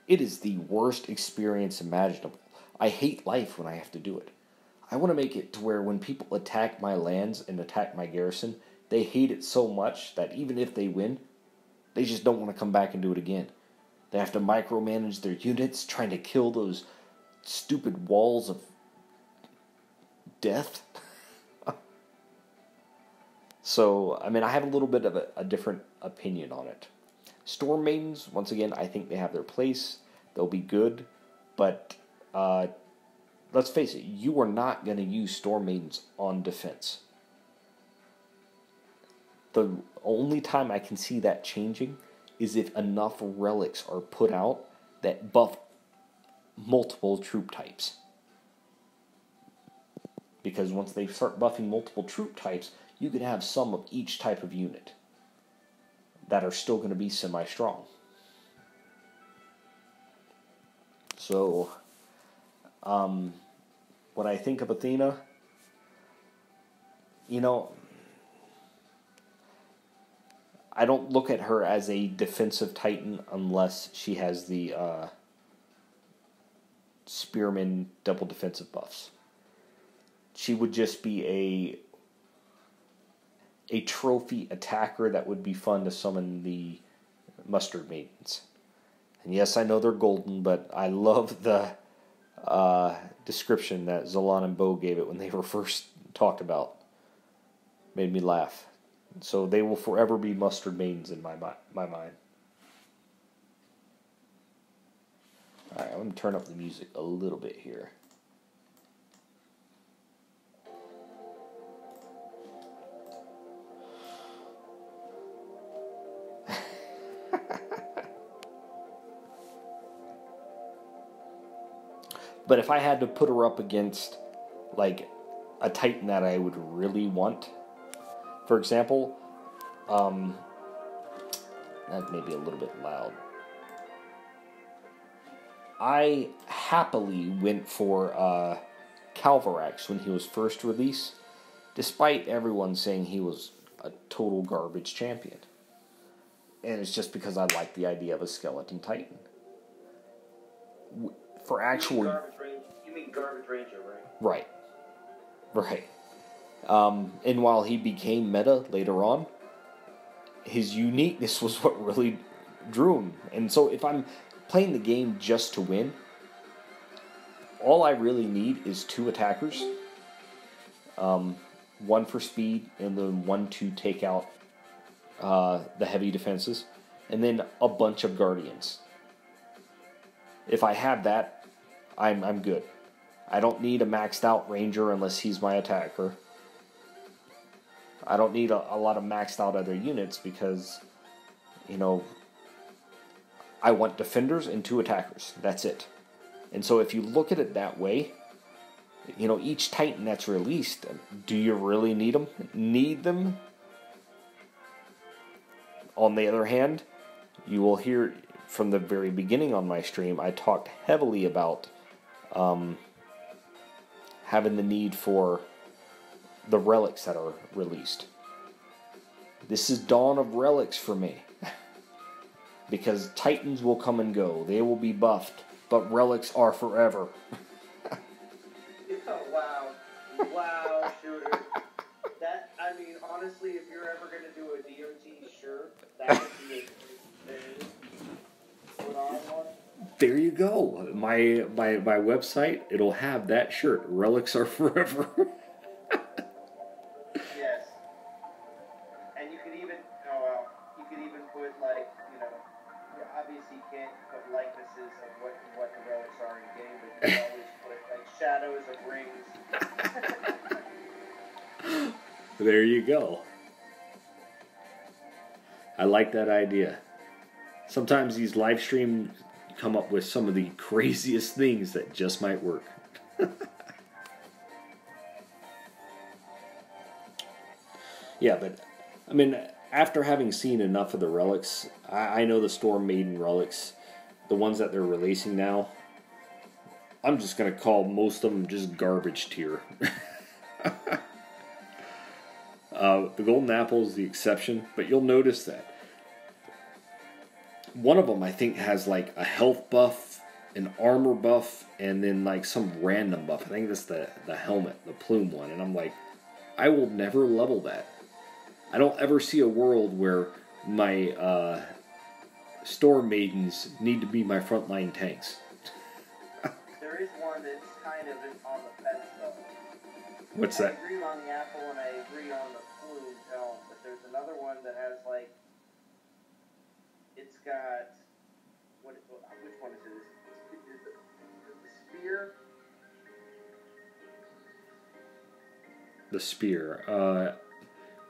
it is the worst experience imaginable. I hate life when I have to do it. I want to make it to where when people attack my lands and attack my garrison, they hate it so much that even if they win, they just don't want to come back and do it again. They have to micromanage their units, trying to kill those stupid walls of death. So, I mean, I have a little bit of a different opinion on it. Storm Maidens, once again, I think they have their place. They'll be good. But let's face it, you are not going to use Storm Maidens on defense. The only time I can see that changing is if enough relics are put out that buff multiple troop types. Because once they start buffing multiple troop types, you can have some of each type of unit that are still going to be semi-strong. So, what I think of Athena, you know, I don't look at her as a defensive Titan unless she has the Spearman double defensive buffs. She would just be a trophy attacker that would be fun to summon the Mustard Maidens. And yes, I know they're golden, but I love the description that Zalan and Bo gave it when they were first talked about. Made me laugh. So they will forever be Mustard Maidens in my mind. Alright, I'm going to turn up the music a little bit here. But if I had to put her up against, like, a Titan that I would really want, for example, that may be a little bit loud. I happily went for Calvarax when he was first released, despite everyone saying he was a total garbage champion. And it's just because I like the idea of a skeleton Titan. For actual... You mean Garbage Ranger, right? Right. And while he became meta later on, his uniqueness was what really drew him. And so if I'm playing the game just to win, all I really need is 2 attackers. One for speed, and then one to take out the heavy defenses. And then a bunch of guardians. If I have that, I'm good. I don't need a maxed out ranger unless he's my attacker. I don't need a lot of maxed out other units because, you know, I want defenders and 2 attackers. That's it. And so if you look at it that way, you know, each Titan that's released, do you really need them? Need them? On the other hand, you will hear from the very beginning on my stream, I talked heavily about having the need for the relics that are released. This is dawn of relics for me. Because Titans will come and go. They will be buffed. But relics are forever. Wow. Wow, Shooter. That, I mean, honestly, if you're ever going to do a DOT shirt, that would be a great thing. Put on one. There you go. My website, it'll have that shirt. Relics are forever. Yes. And you could even, you could even put, like, you know, you obviously can't put likenesses of what the relics are in game, but you can always put, like, shadows of rings. There you go. I like that idea. Sometimes these live streams come up with some of the craziest things that just might work. Yeah, but I mean, after having seen enough of the relics, I know the Storm Maiden relics, the ones that they're releasing now, I'm just going to call most of them just garbage tier. The Golden Apple is the exception, but you'll notice that one of them, I think, has like a health buff, an armor buff, and then like some random buff. I think that's the helmet, the plume one. And I'm like, I will never level that. I don't ever see a world where my Storm Maidens need to be my frontline tanks. There is one that's kind of on the fence, though. What's that? I agree on the apple and I agree on the plume helm, but there's another one that has, like, it's got, which one is it? Is the spear? The spear.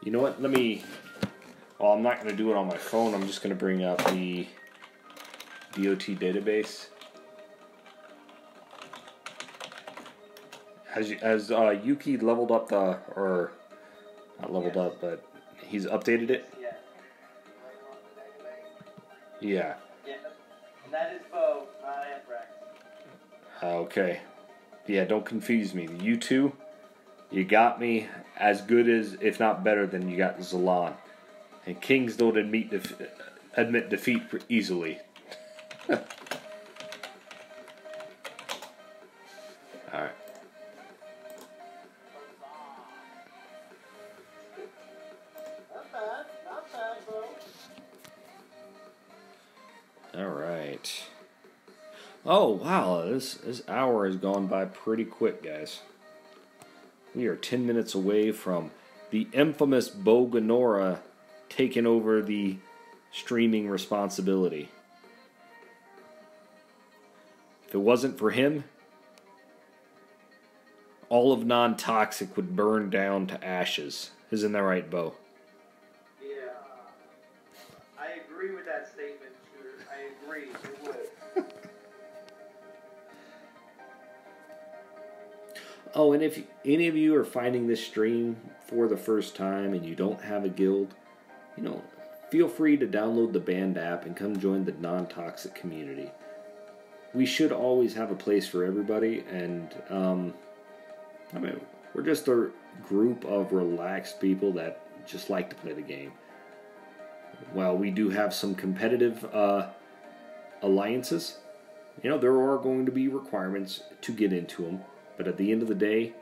You know what? Well, I'm not going to do it on my phone. I'm just going to bring up the DOT database. Has Yuki leveled up or not leveled up, but he's updated it? Yeah. Yeah. And that is Bo, not Anthrax. Okay. Yeah, don't confuse me. You two, you got me. as good as, if not better than, you got Zalan. And kings don't admit defeat easily. All right. Not bad, bro. All right. Oh, wow. This hour has gone by pretty quick, guys. We are 10 minutes away from the infamous Bo Gonora taking over the streaming responsibility. If it wasn't for him, all of non-toxic would burn down to ashes. Isn't that right, Bo? Yeah. I agree with that statement, Shooter. I agree. It would. Oh, and if any of you are finding this stream for the first time and you don't have a guild, feel free to download the Band app and come join the non-toxic community. We should always have a place for everybody, and we're just a group of relaxed people that just like to play the game. While we do have some competitive alliances, there are going to be requirements to get into them. But at the end of the day,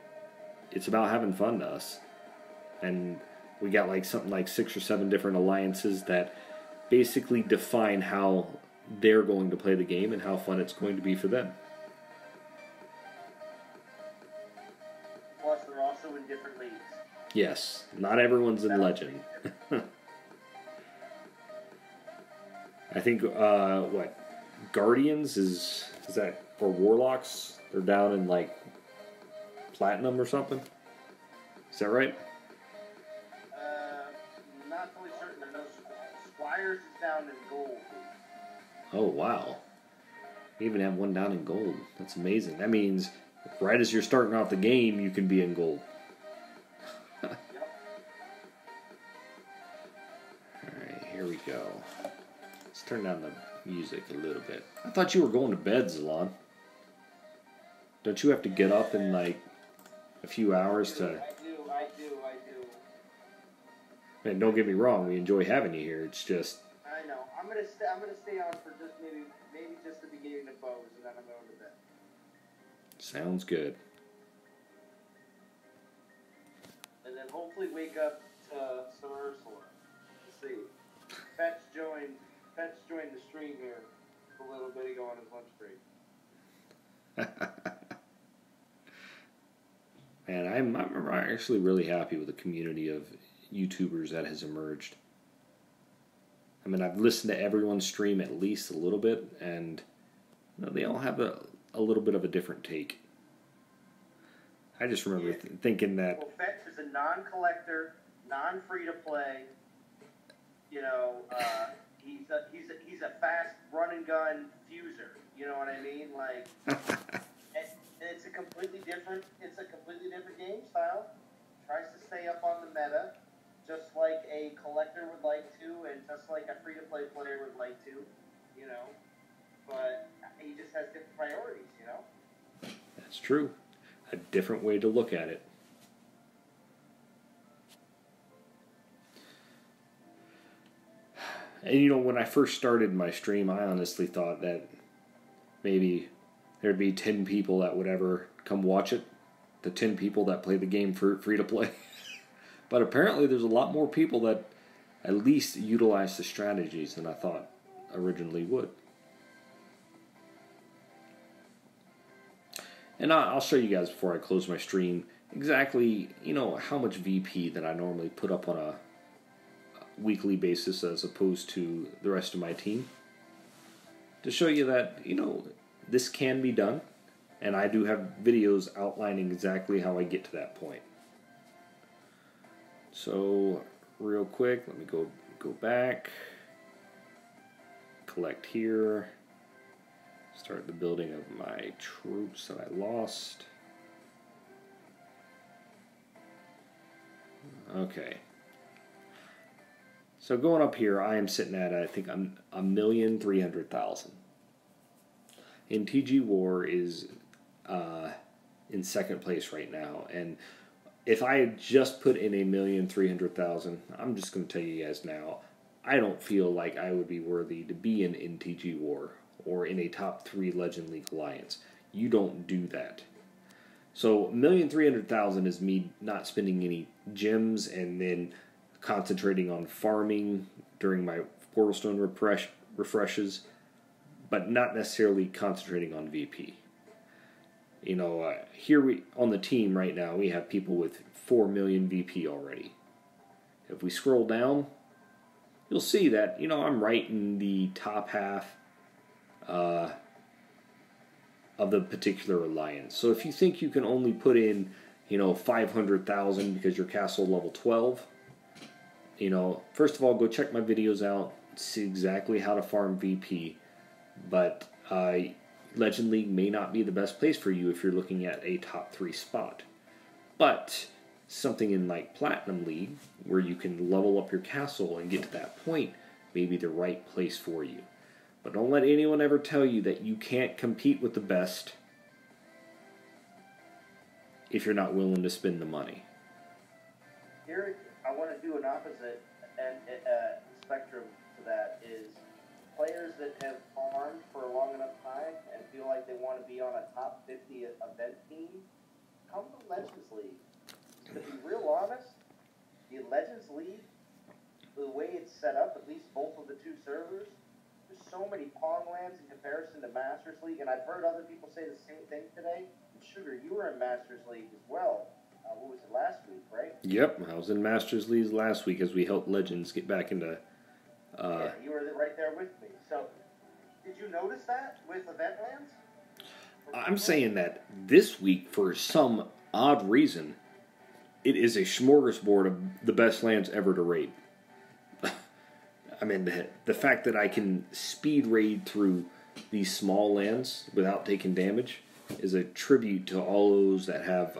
it's about having fun to us. And we got something like 6 or 7 different alliances that basically define how they're going to play the game and how fun it's going to be for them. Plus, they're also in different leagues. Yes, not everyone's in Legend. I think, Guardians is that, or Warlocks? They're down in, Platinum or something? Is that right? Not fully certain. I know Squires is down in gold. Oh, wow. We even have one down in gold. That's amazing. That means right as you're starting off the game, you can be in gold. Yep. Alright, here we go. Let's turn down the music a little bit. I thought you were going to bed, Zalan. Don't you have to get up in a few hours to... I do. Man, don't get me wrong, we enjoy having you here. It's just... I know. I'm gonna stay on for just maybe just the beginning of Bows, and then I'm going to bed. Sounds good. And then hopefully wake up to Sir Ursula. Let's see. Fetch joined the stream here a little bit ago on his lunch break. Man, I'm actually really happy with the community of YouTubers that has emerged. I mean, I've listened to everyone's stream at least a little bit, and they all have a little bit of a different take. I just remember thinking that... Well, Fetch is a non-collector, non-free-to-play. He's a fast run-and-gun fuser. You know what I mean? It's a completely different game style. Tries to stay up on the meta, just like a collector would like to, and just like a free-to-play player would like to, But he just has different priorities, That's true. A different way to look at it. And when I first started my stream, I honestly thought that maybe there'd be 10 people that would ever come watch it. The 10 people that play the game for free to play. But apparently there's a lot more people that at least utilize the strategies than I thought originally would. And I'll show you guys before I close my stream exactly, how much VP that I normally put up on a weekly basis as opposed to the rest of my team. To show you that, this can be done. And I do have videos outlining exactly how I get to that point. So, real quick, let me go back. Collect here. Start the building of my troops that I lost. Okay. So going up here, I am sitting at, I think, 1,300,000. And TG War is in second place right now. And if I had just put in 1,300,000, I'm just going to tell you guys now, I don't feel like I would be worthy to be in NTG War or in a top 3 Legend League Alliance. You don't do that. So 1,300,000 is me not spending any gems and then concentrating on farming during my Portal Stone refreshes, but not necessarily concentrating on VP. You know, here we on the team right now, we have people with 4 million VP already. If we scroll down, you'll see that, you know, I'm right in the top half of the particular alliance. So if you think you can only put in, you know, 500,000 because your castle level 12, you know, first of all, go check my videos out, see exactly how to farm VP. But Legend League may not be the best place for you if you're looking at a top 3 spot. But something in like Platinum League, where you can level up your castle and get to that point, may be the right place for you. But don't let anyone ever tell you that you can't compete with the best if you're not willing to spend the money. Here, I want to do an opposite spectrum to that is players that have farmed for a long enough time and feel like they want to be on a top 50 event team, come to Legends League. To be real honest, the Legends League, the way it's set up, at least both of the 2 servers, there's so many Pong lands in comparison to Masters League, and I've heard other people say the same thing today. And Sugar, you were in Masters League as well. What was it, last week, right? Yep, I was in Masters League last week as we helped Legends get back into... yeah, you were right there with me. So, did you notice that with event lands? I'm saying that this week, for some odd reason, it is a smorgasbord of the best lands ever to raid. I mean, the fact that I can speed raid through these small lands without taking damage is a tribute to all those that have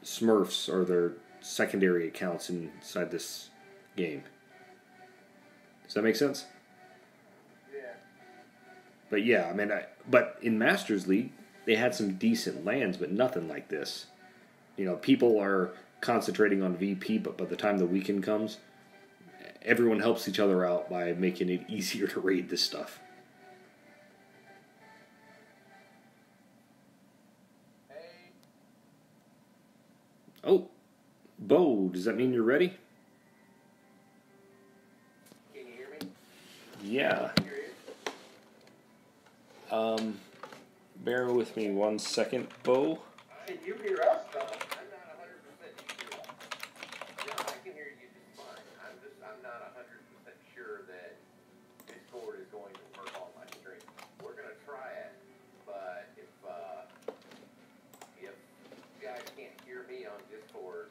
Smurfs or their secondary accounts inside this game. Does that make sense? Yeah. But yeah, I mean, but in Masters League, they had some decent lands, but nothing like this. You know, people are concentrating on VP, but by the time the weekend comes, everyone helps each other out by making it easier to raid this stuff. Hey. Oh, Bo, does that mean you're ready? Can you hear me? Yeah. Bear with me 1 second, Bo. Can you hear us, though? I'm not 100% sure. Yeah, I can hear you just fine. I'm not 100% sure that Discord is going to work on my stream. We're going to try it, but if you guys can't hear me on Discord,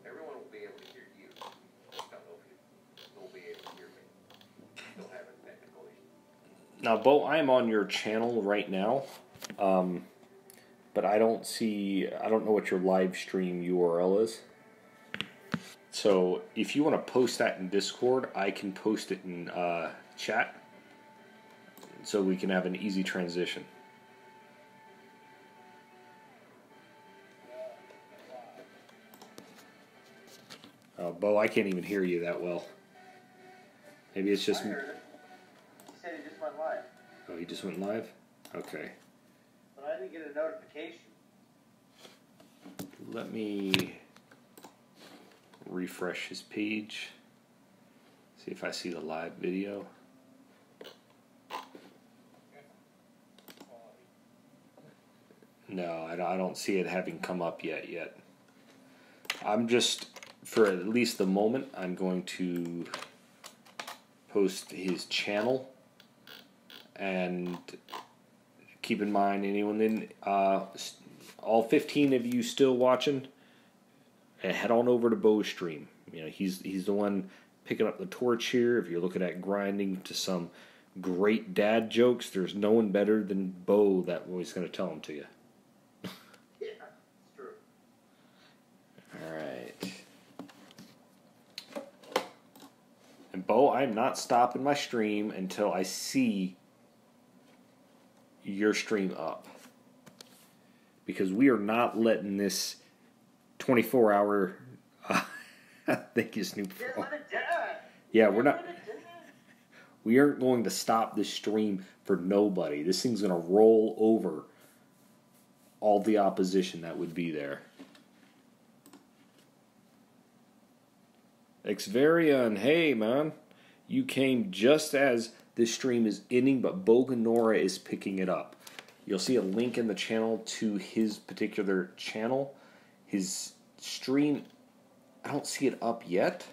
everyone will be able to hear you. I don't know if you'll be able to hear me. Still having technical issues. Now, Bo, I am on your channel right now, but I don't know what your live stream URL is. So if you want to post that in Discord, I can post it in chat so we can have an easy transition. Bo, I can't even hear you that well. Maybe it's just... I heard it. He said he just went live. Oh, he just went live? Okay. But I didn't get a notification. Let me refresh his page. See if I see the live video. No, I don't see it having come up yet. I'm just, for at least the moment, I'm going to post his channel. And keep in mind, anyone in, all 15 of you still watching, head on over to Bo's stream. You know, he's the one picking up the torch here. If you're looking at grinding to some great dad jokes, there's no one better than Bo that was going to tell them to you. Yeah, it's true. All right. And Bo, I'm not stopping my stream until I see your stream up. because we are not letting this 24-hour. Thank you, Snoop. Just let it die. Yeah, we're not. Let it die. We aren't going to stop this stream for nobody. This thing's going to roll over all the opposition that would be there. Xverian, hey man, you came just as this stream is ending, but Boganora is picking it up. You'll see a link in the channel to his particular channel. His stream, I don't see it up yet.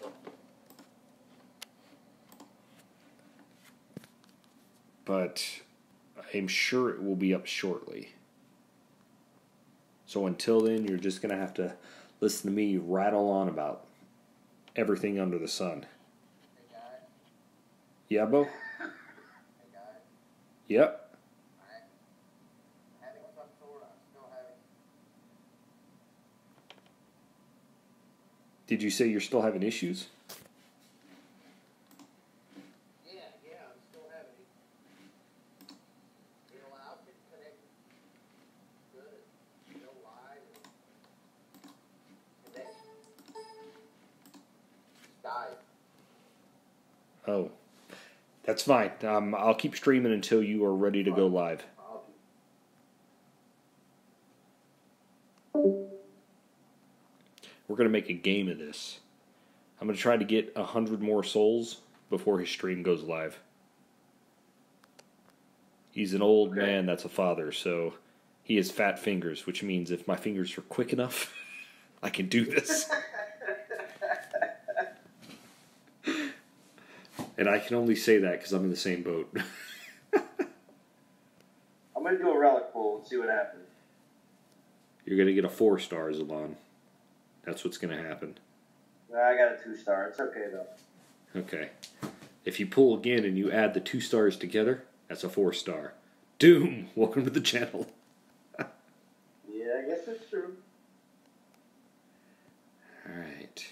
But I'm sure it will be up shortly. So until then, you're just going to have to listen to me rattle on about everything under the sun. Hey, guy. Yeah, Bo? Hey, guy. Yep. Having some sort of still having. Did you say you're still having issues? Yeah, I'm still having it. It allowed me to connect good, still live, and connect. Just died. Oh. That's fine. I'll keep streaming until you are ready to go live. We're going to make a game of this. I'm going to try to get 100 more souls before his stream goes live. He's an old man that's a father, so he has fat fingers, which means if my fingers are quick enough, I can do this. And I can only say that because I'm in the same boat. I'm gonna do a relic pull and see what happens. You're going to get a 4-star, Zalon. That's what's going to happen. I got a 2-star. It's okay though. Okay. If you pull again and you add the 2 stars together, that's a 4-star. Doom! Welcome to the channel. Yeah, I guess it's true. Alright.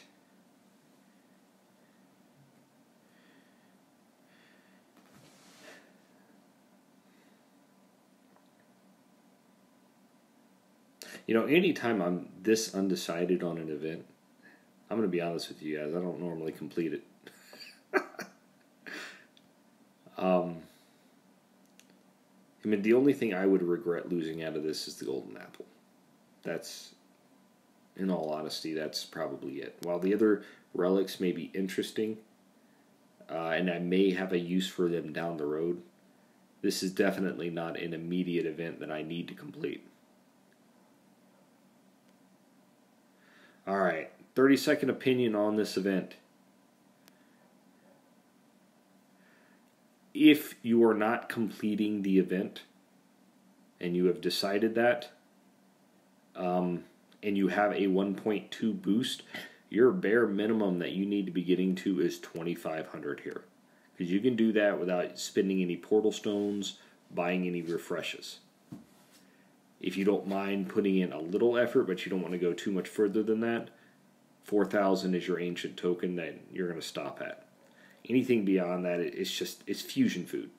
You know, anytime I'm this undecided on an event, I'm going to be honest with you guys, I don't normally complete it. I mean, the only thing I would regret losing out of this is the golden apple. That's, in all honesty, that's probably it. While the other relics may be interesting, and I may have a use for them down the road, this is definitely not an immediate event that I need to complete. Alright, 30-second opinion on this event. If you are not completing the event, and you have decided that, and you have a 1.2 boost, your bare minimum that you need to be getting to is 2,500 here. Because you can do that without spending any portal stones, buying any refreshes. If you don't mind putting in a little effort, but you don't want to go too much further than that, 4,000 is your ancient token that you're going to stop at. Anything beyond that, it's fusion food.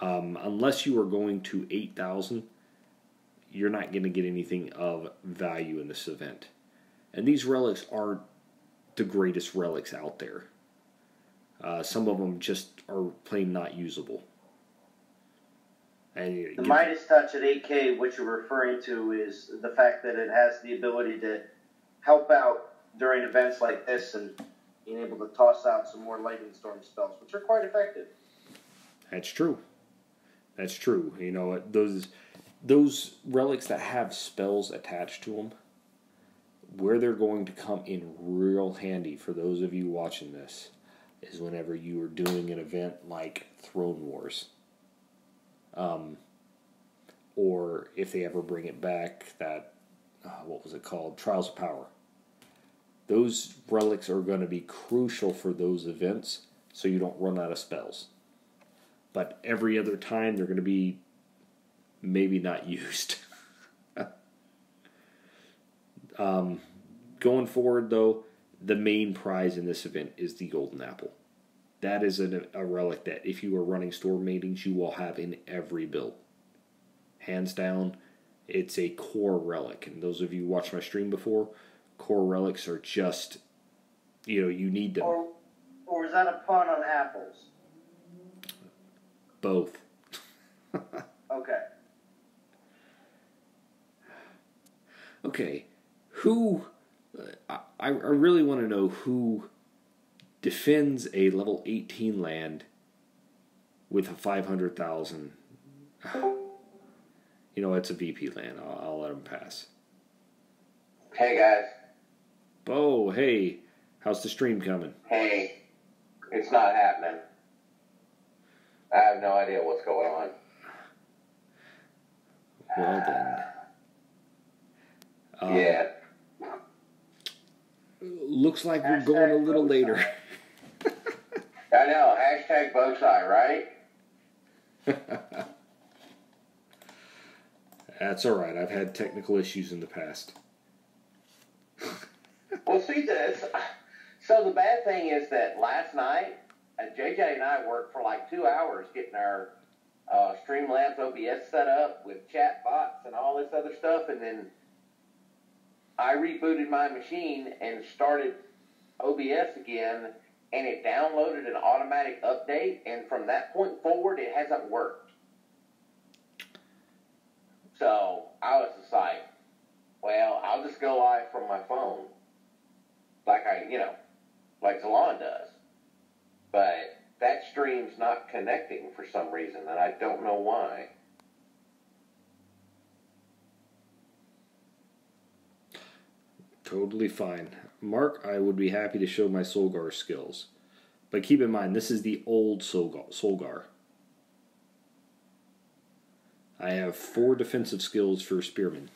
Unless you are going to 8,000, you're not going to get anything of value in this event. And these relics aren't the greatest relics out there. Some of them just are plain not usable. And The Midas Touch at 8K, what you're referring to, is the fact that it has the ability to help out during events like this and being able to toss out some more Lightning Storm spells, which are quite effective. That's true. That's true. You know, those relics that have spells attached to them, where they're going to come in real handy for those of you watching this, is whenever you are doing an event like Throne Wars. Or if they ever bring it back, that, what was it called? Trials of Power. Those relics are going to be crucial for those events so you don't run out of spells. But every other time they're going to be maybe not used. Going forward though, the main prize in this event is the golden apple. That is a relic that if you are running storm matings, you will have in every build. hands down. It's a core relic. And those of you who watched my stream before, core relics are just, you need them. Or is that a pun on apples? Both. Okay. Okay. Who... I really want to know who defends a level 18 land with a 500,000. It's a VP land. I'll let him pass. Hey guys. Bo, hey, how's the stream coming? Hey, it's not happening. I have no idea what's going on. Well then. Yeah. Looks like we're going a little later. I know. Hashtag Bowtie, right? That's all right. I've had technical issues in the past. Well, see this. So the bad thing is that last night, JJ and I worked for like 2 hours getting our Streamlabs OBS set up with chat bots and all this other stuff, and then I rebooted my machine and started OBS again, and it downloaded an automatic update, and from that point forward, it hasn't worked. So I was just like, well, I'll just go live from my phone, like like Zalon does. But that stream's not connecting for some reason, and I don't know why. Totally fine. Mark, I would be happy to show my Solgar skills. But keep in mind, this is the old Solgar. I have 4 defensive skills for Spearman.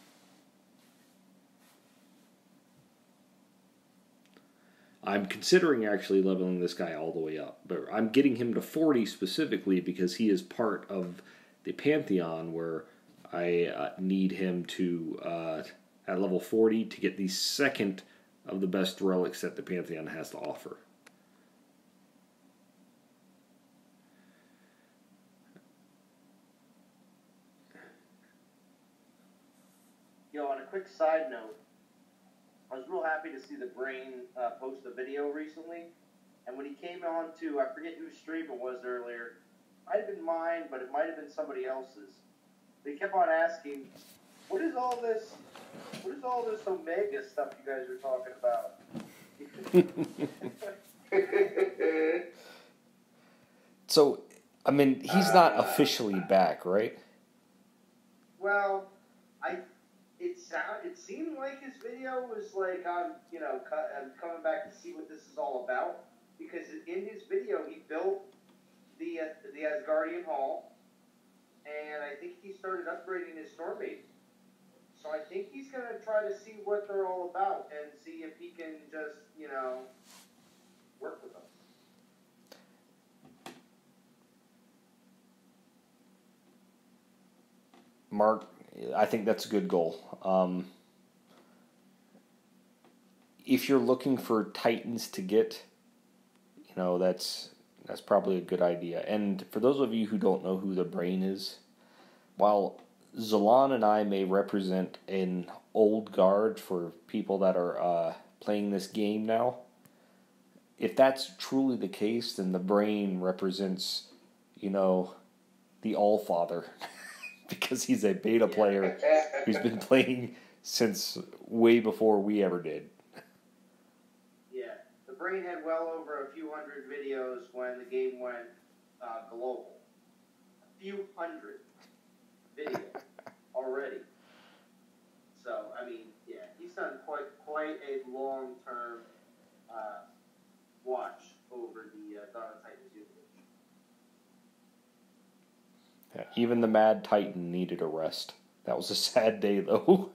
I'm considering actually leveling this guy all the way up. But I'm getting him to 40 specifically because he is part of the Pantheon where I need him to... at level 40 to get the second of the best relics that the Pantheon has to offer. On a quick side note, I was real happy to see the Brain post a video recently, and when he came on to, I forget whose stream it was earlier, might have been mine, but it might have been somebody else's. They kept on asking, what is all this Omega stuff you guys are talking about? So, I mean, he's not officially back, right? Well, it seemed like his video was like, I'm coming back to see what this is all about, because in his video he built the Asgardian Hall, and I think he started upgrading his Stormmaiden. So I think he's going to try to see what they're all about and see if he can just, work with them. Mark, I think that's a good goal. If you're looking for Titans to get, that's probably a good idea. And for those of you who don't know who the Brain is, while Zalon and I may represent an old guard for people that are playing this game now, if that's truly the case, then the Brain represents, the Allfather. Because he's a beta player who's been playing since way before we ever did. Yeah, the Brain had well over a few hundred videos when the game went global. A few hundred videos already. So, I mean, yeah, he's done quite a long-term watch over the Dawn of Titans universe. Yeah, even the Mad Titan needed a rest. That was a sad day, though.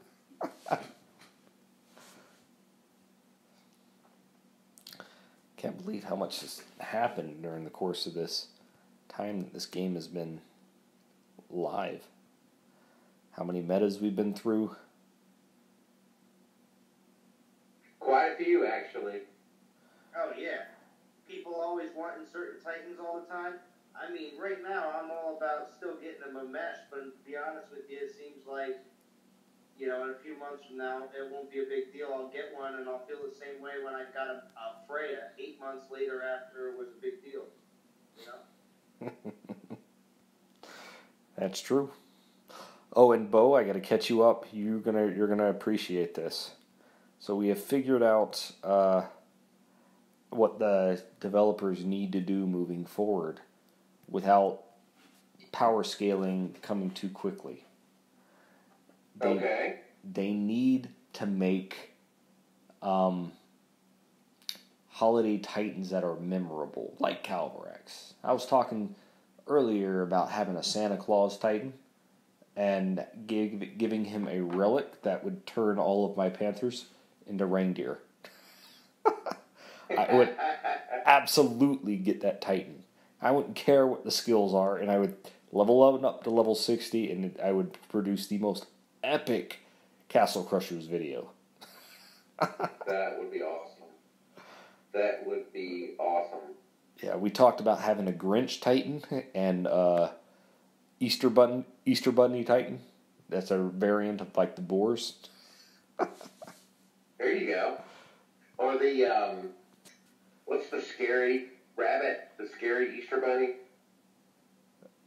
Can't believe how much has happened during the course of this time that this game has been live. How many metas we've been through. Quite a few, actually. Oh, yeah. People always wanting certain Titans all the time. I mean, right now I'm all about still getting them a mesh, but to be honest with you, it seems like, in a few months from now, it won't be a big deal. I'll get one and I'll feel the same way when I got a Freya 8 months later after it was a big deal. That's true. Oh, and Bo, I got to catch you up. You're gonna appreciate this. So we have figured out what the developers need to do moving forward without power scaling coming too quickly. They need to make holiday titans that are memorable, like Calvarex. I was talking earlier about having a Santa Claus titan and giving him a relic that would turn all of my Panthers into reindeer. I would absolutely get that titan. I wouldn't care what the skills are, and I would level up to level 60, and I would produce the most epic Castle Crushers video. That would be awesome. That would be awesome. Yeah, we talked about having a Grinch Titan and Easter Bunny Titan. That's a variant of like the boars. There you go. Or the what's the scary rabbit? The scary Easter Bunny.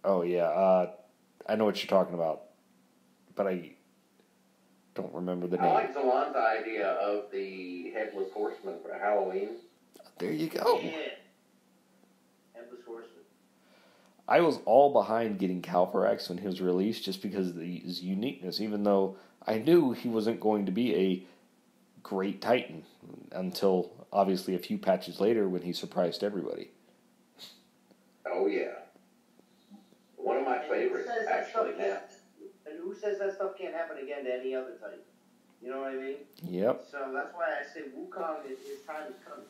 Oh yeah, I know what you're talking about, but I don't remember the name. I like Zalon's idea of the Headless Horseman for Halloween. There you go. Yeah. Headless Horseman. I was all behind getting Calvarex when he was released just because of his uniqueness, even though I knew he wasn't going to be a great Titan until, obviously, a few patches later when he surprised everybody. Oh, yeah. One of my favorites, actually, now. And who says that stuff can't happen again to any other Titan? You know what I mean? Yep. So that's why I say Wukong, his time is coming.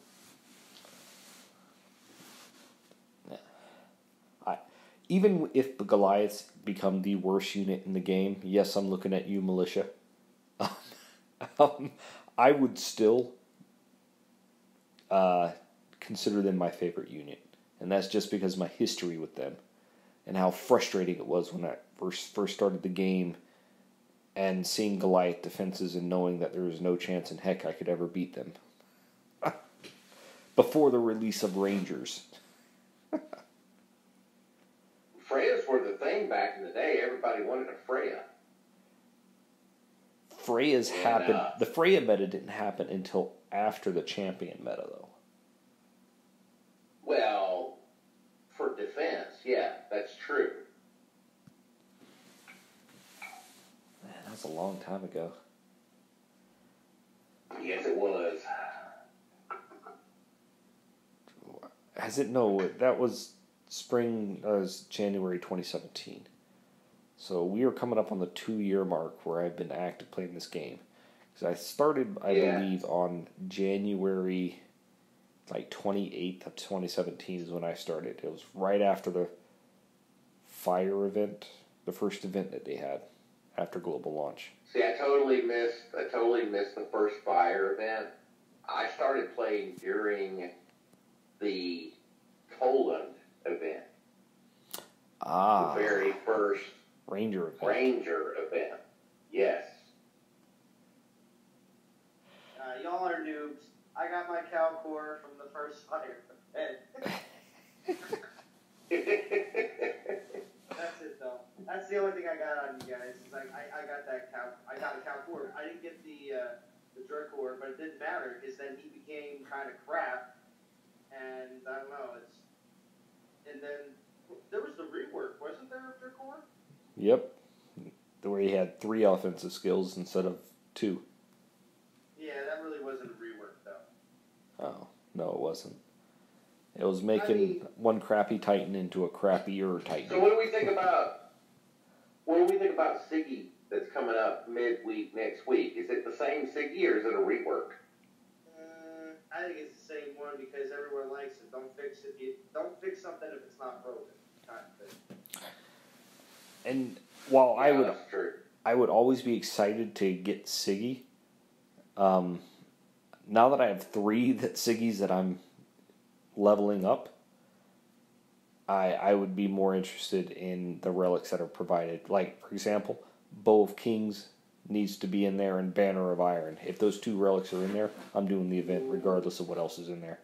Even if the Goliaths become the worst unit in the game, yes, I'm looking at you, Militia. I would still consider them my favorite unit. And that's just because of my history with them and how frustrating it was when I first started the game and seeing Goliath defenses and knowing that there was no chance in heck I could ever beat them. Before the release of Rangers. Freyas were the thing back in the day. Everybody wanted a Freya. Freya's happened. The Freya meta didn't happen until after the champion meta, though. Well, for defense, yeah, that's true. Man, that's a long time ago. Yes, it was. Has it? No, that was spring, January 2017. So we are coming up on the 2-year mark where I've been active playing this game. Because I started, I believe, on January 28th of 2017 is when I started. It was right after the Fire event, the first event that they had after global launch. See, I totally missed the first Fire event. I started playing during the Poland event. Ah. The very first Ranger event. Yes. Y'all are noobs. I got my Cal Core from the first Fire event. That's it, though. That's the only thing I got on you guys. Is like I got that Cal. I got a Cal Core. I didn't get the Dracor, but it didn't matter because then he became kind of crap. And I don't know. And then there was the rework, wasn't there, of Dracor? Yep. Where he had 3 offensive skills instead of 2. Yeah, that really wasn't a rework, though. Oh, no, it wasn't. It was making one crappy Titan into a crappier Titan. So what do we think about Siggy that's coming up midweek next week? Is it the same Siggy or is it a rework? I think it's the same one because everyone likes it. Don't fix something if it's not broken. Kind of thing. And while that's true. I would always be excited to get Siggy. Now that I have 3 Siggys that I'm leveling up, I would be more interested in the relics that are provided. Like, for example, Bow of Kings needs to be in there and Banner of Iron. If those two relics are in there, I'm doing the event regardless of what else is in there.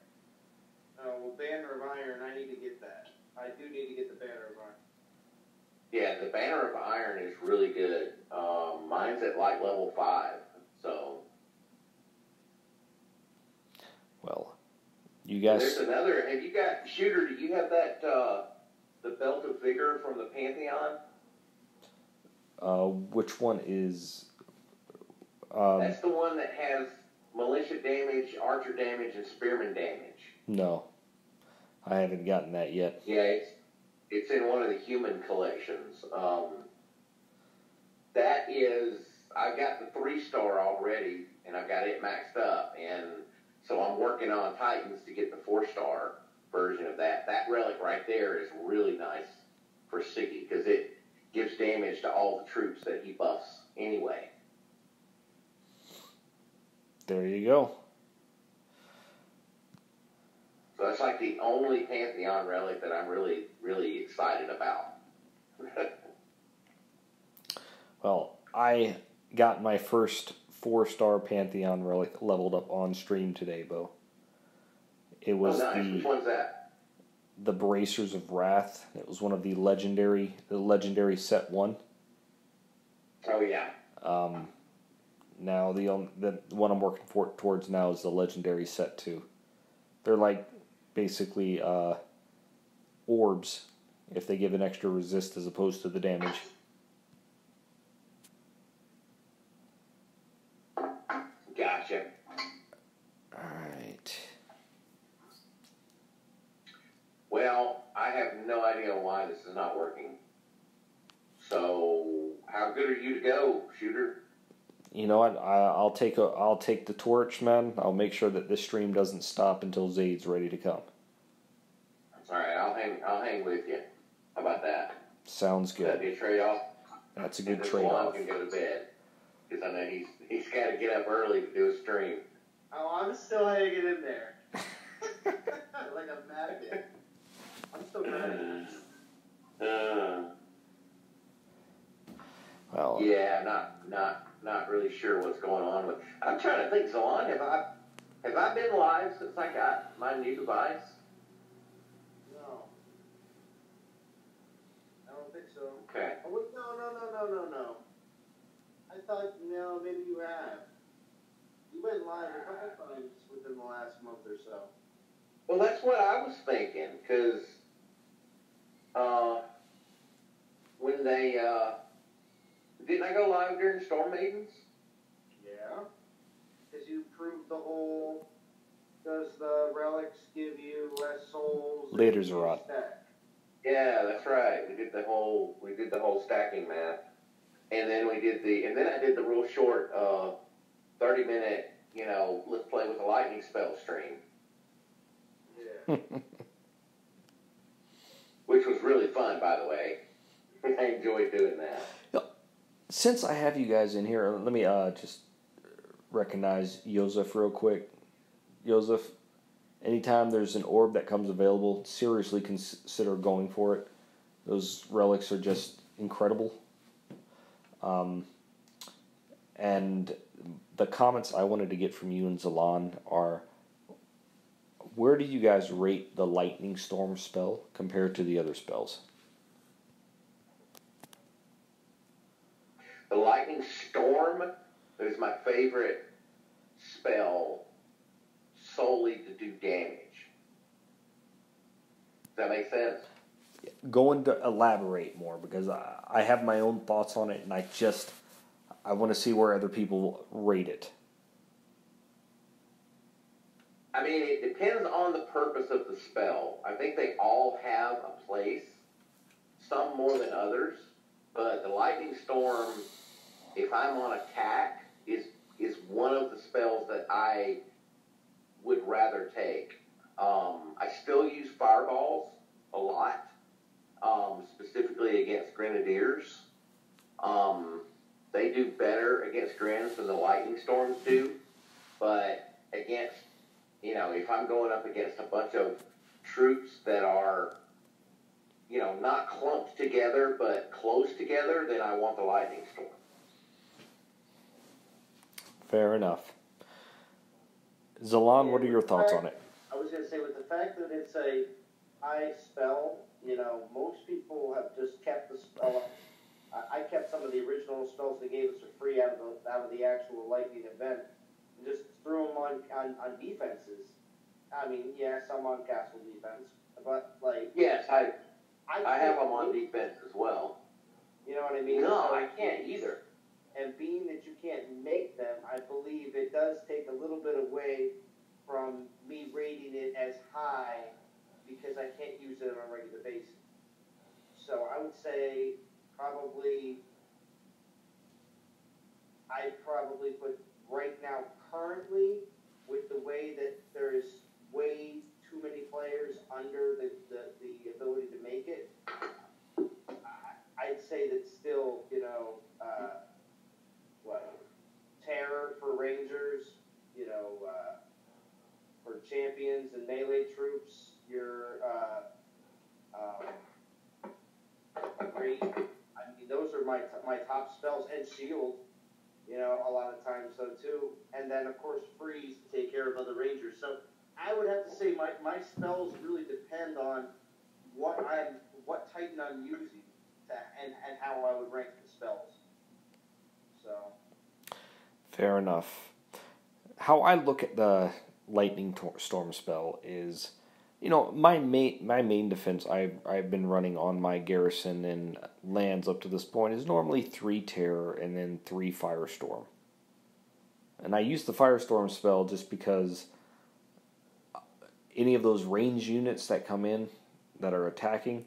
Well, Banner of Iron, I need to get that. I do need to get the Banner of Iron. Yeah, the Banner of Iron is really good. Mine's at like level 5, so. Well, you guys. There's another. Have you got Shooter? Do you have that the Belt of Vigor from the Pantheon? Which one is? That's the one that has militia damage, archer damage, and spearman damage. No, I haven't gotten that yet. Yeah, it's in one of the human collections. That is, I got the 3-star already, and I got it maxed up, and so I'm working on Titans to get the 4-star version of that. That relic right there is really nice for Siggy because it gives damage to all the troops that he buffs anyway. There you go. So that's like the only Pantheon relic that I'm really, really excited about. Well, I got my first 4-star Pantheon relic leveled up on stream today, Bo. It was nice. Which one's that? The Bracers of Wrath. It was one of the legendary set 1. Oh yeah. Now the one I'm working towards now is the legendary set 2. They're like basically orbs if they give an extra resist as opposed to the damage. Gotcha. Alright. Well, I have no idea why this is not working. So, how good are you to go, Shooter? You know what? I'll take the torch, man. I'll make sure that this stream doesn't stop until Zaid's ready to come. All right, I'll hang with you. How about that? Sounds good. That'd be a trade-off. That's a good and trade-off. Can go to bed because I know he's got to get up early to do a stream. Oh, I'm still hanging in there. Like a magnet. I'm still running. Well. Yeah, not really sure what's going on with. I'm trying to think, Zalon, have I been live since I got my new device? No. I don't think so. Okay. Oh, wait, no. I thought, maybe you have. You went live a couple times within the last month or so. Well, that's what I was thinking, because when they, didn't I go live during Storm Maidens? Yeah. Because you proved the whole, does the relics give you less souls? Later, Zerat. Yeah, that's right. We did the whole stacking math. And then I did the real short 30-minute, let's play with a lightning spell stream. Yeah. Which was really fun, by the way. I enjoyed doing that. Since I have you guys in here, let me just recognize Joseph real quick. Joseph, anytime there's an orb that comes available, seriously consider going for it. Those relics are just incredible. And the comments I wanted to get from you and Zalon are, where do you guys rate the Lightning Storm spell compared to the other spells? The Lightning Storm is my favorite spell solely to do damage. Does that make sense? Going to elaborate more, because I have my own thoughts on it, and I want to see where other people rate it. I mean, it depends on the purpose of the spell. I think they all have a place, some more than others, but the Lightning Storm, if I'm on attack, is one of the spells that I would rather take. I still use fireballs a lot, specifically against grenadiers. They do better against grins than the Lightning Storms do, but against, if I'm going up against a bunch of troops that are not clumped together, but close together, then I want the Lightning Storm. Fair enough. Zalon, what are your thoughts on it? I was going to say, with the fact that it's a high spell, most people have just kept the spell. I kept some of the original spells they gave us for free out of the actual Lightning event, and just threw them on defenses. I mean, yeah, some on castle defense, but yes, I have them on defense as well. You know what I mean? No, I can't either. And being that you can't make them, I believe it does take a little bit away from me rating it as high because I can't use it on a regular basis. So I would say I'd probably put right now currently, with the way that there is way too many players under the ability to make it, I'd say that still, Terror for Rangers, for champions and melee troops, your great. I mean, those are my top spells, and shield. A lot of times so too, and then of course freeze to take care of other rangers. So I would have to say my spells really depend on what Titan I'm using, and how I would rank the spells. So. Fair enough. How I look at the Lightning Storm spell is, my main defense I've been running on my garrison and lands up to this point is normally 3 Terror and then 3 Firestorm. And I use the Firestorm spell just because any of those range units that come in that are attacking,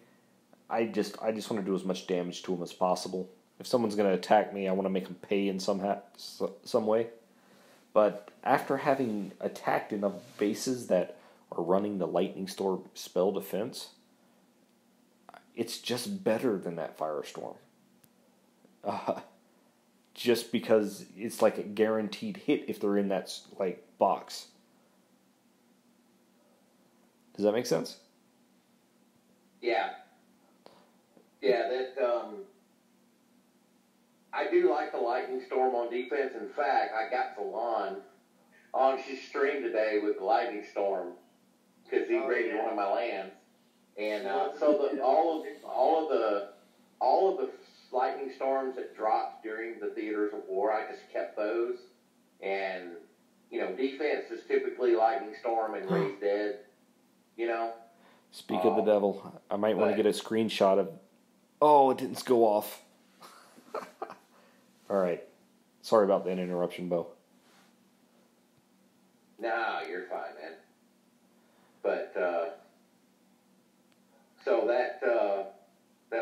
I just want to do as much damage to them as possible. If someone's going to attack me, I want to make them pay in some way. But after having attacked enough bases that are running the Lightning Storm spell defense, it's just better than that Firestorm. Just because it's like a guaranteed hit if they're in that box. Does that make sense? Yeah. Yeah, I do like the Lightning Storm on defense. In fact, I got Salon on his stream today with the Lightning Storm because he raided one of my lands, and so all of the Lightning Storms that dropped during the Theaters of War, I just kept those, and defense is typically Lightning Storm and Raise Dead. Speak of the devil, I might want to get a screenshot of. Oh, it didn't go off. All right. Sorry about that interruption, Bo. No, you're fine, man. But so that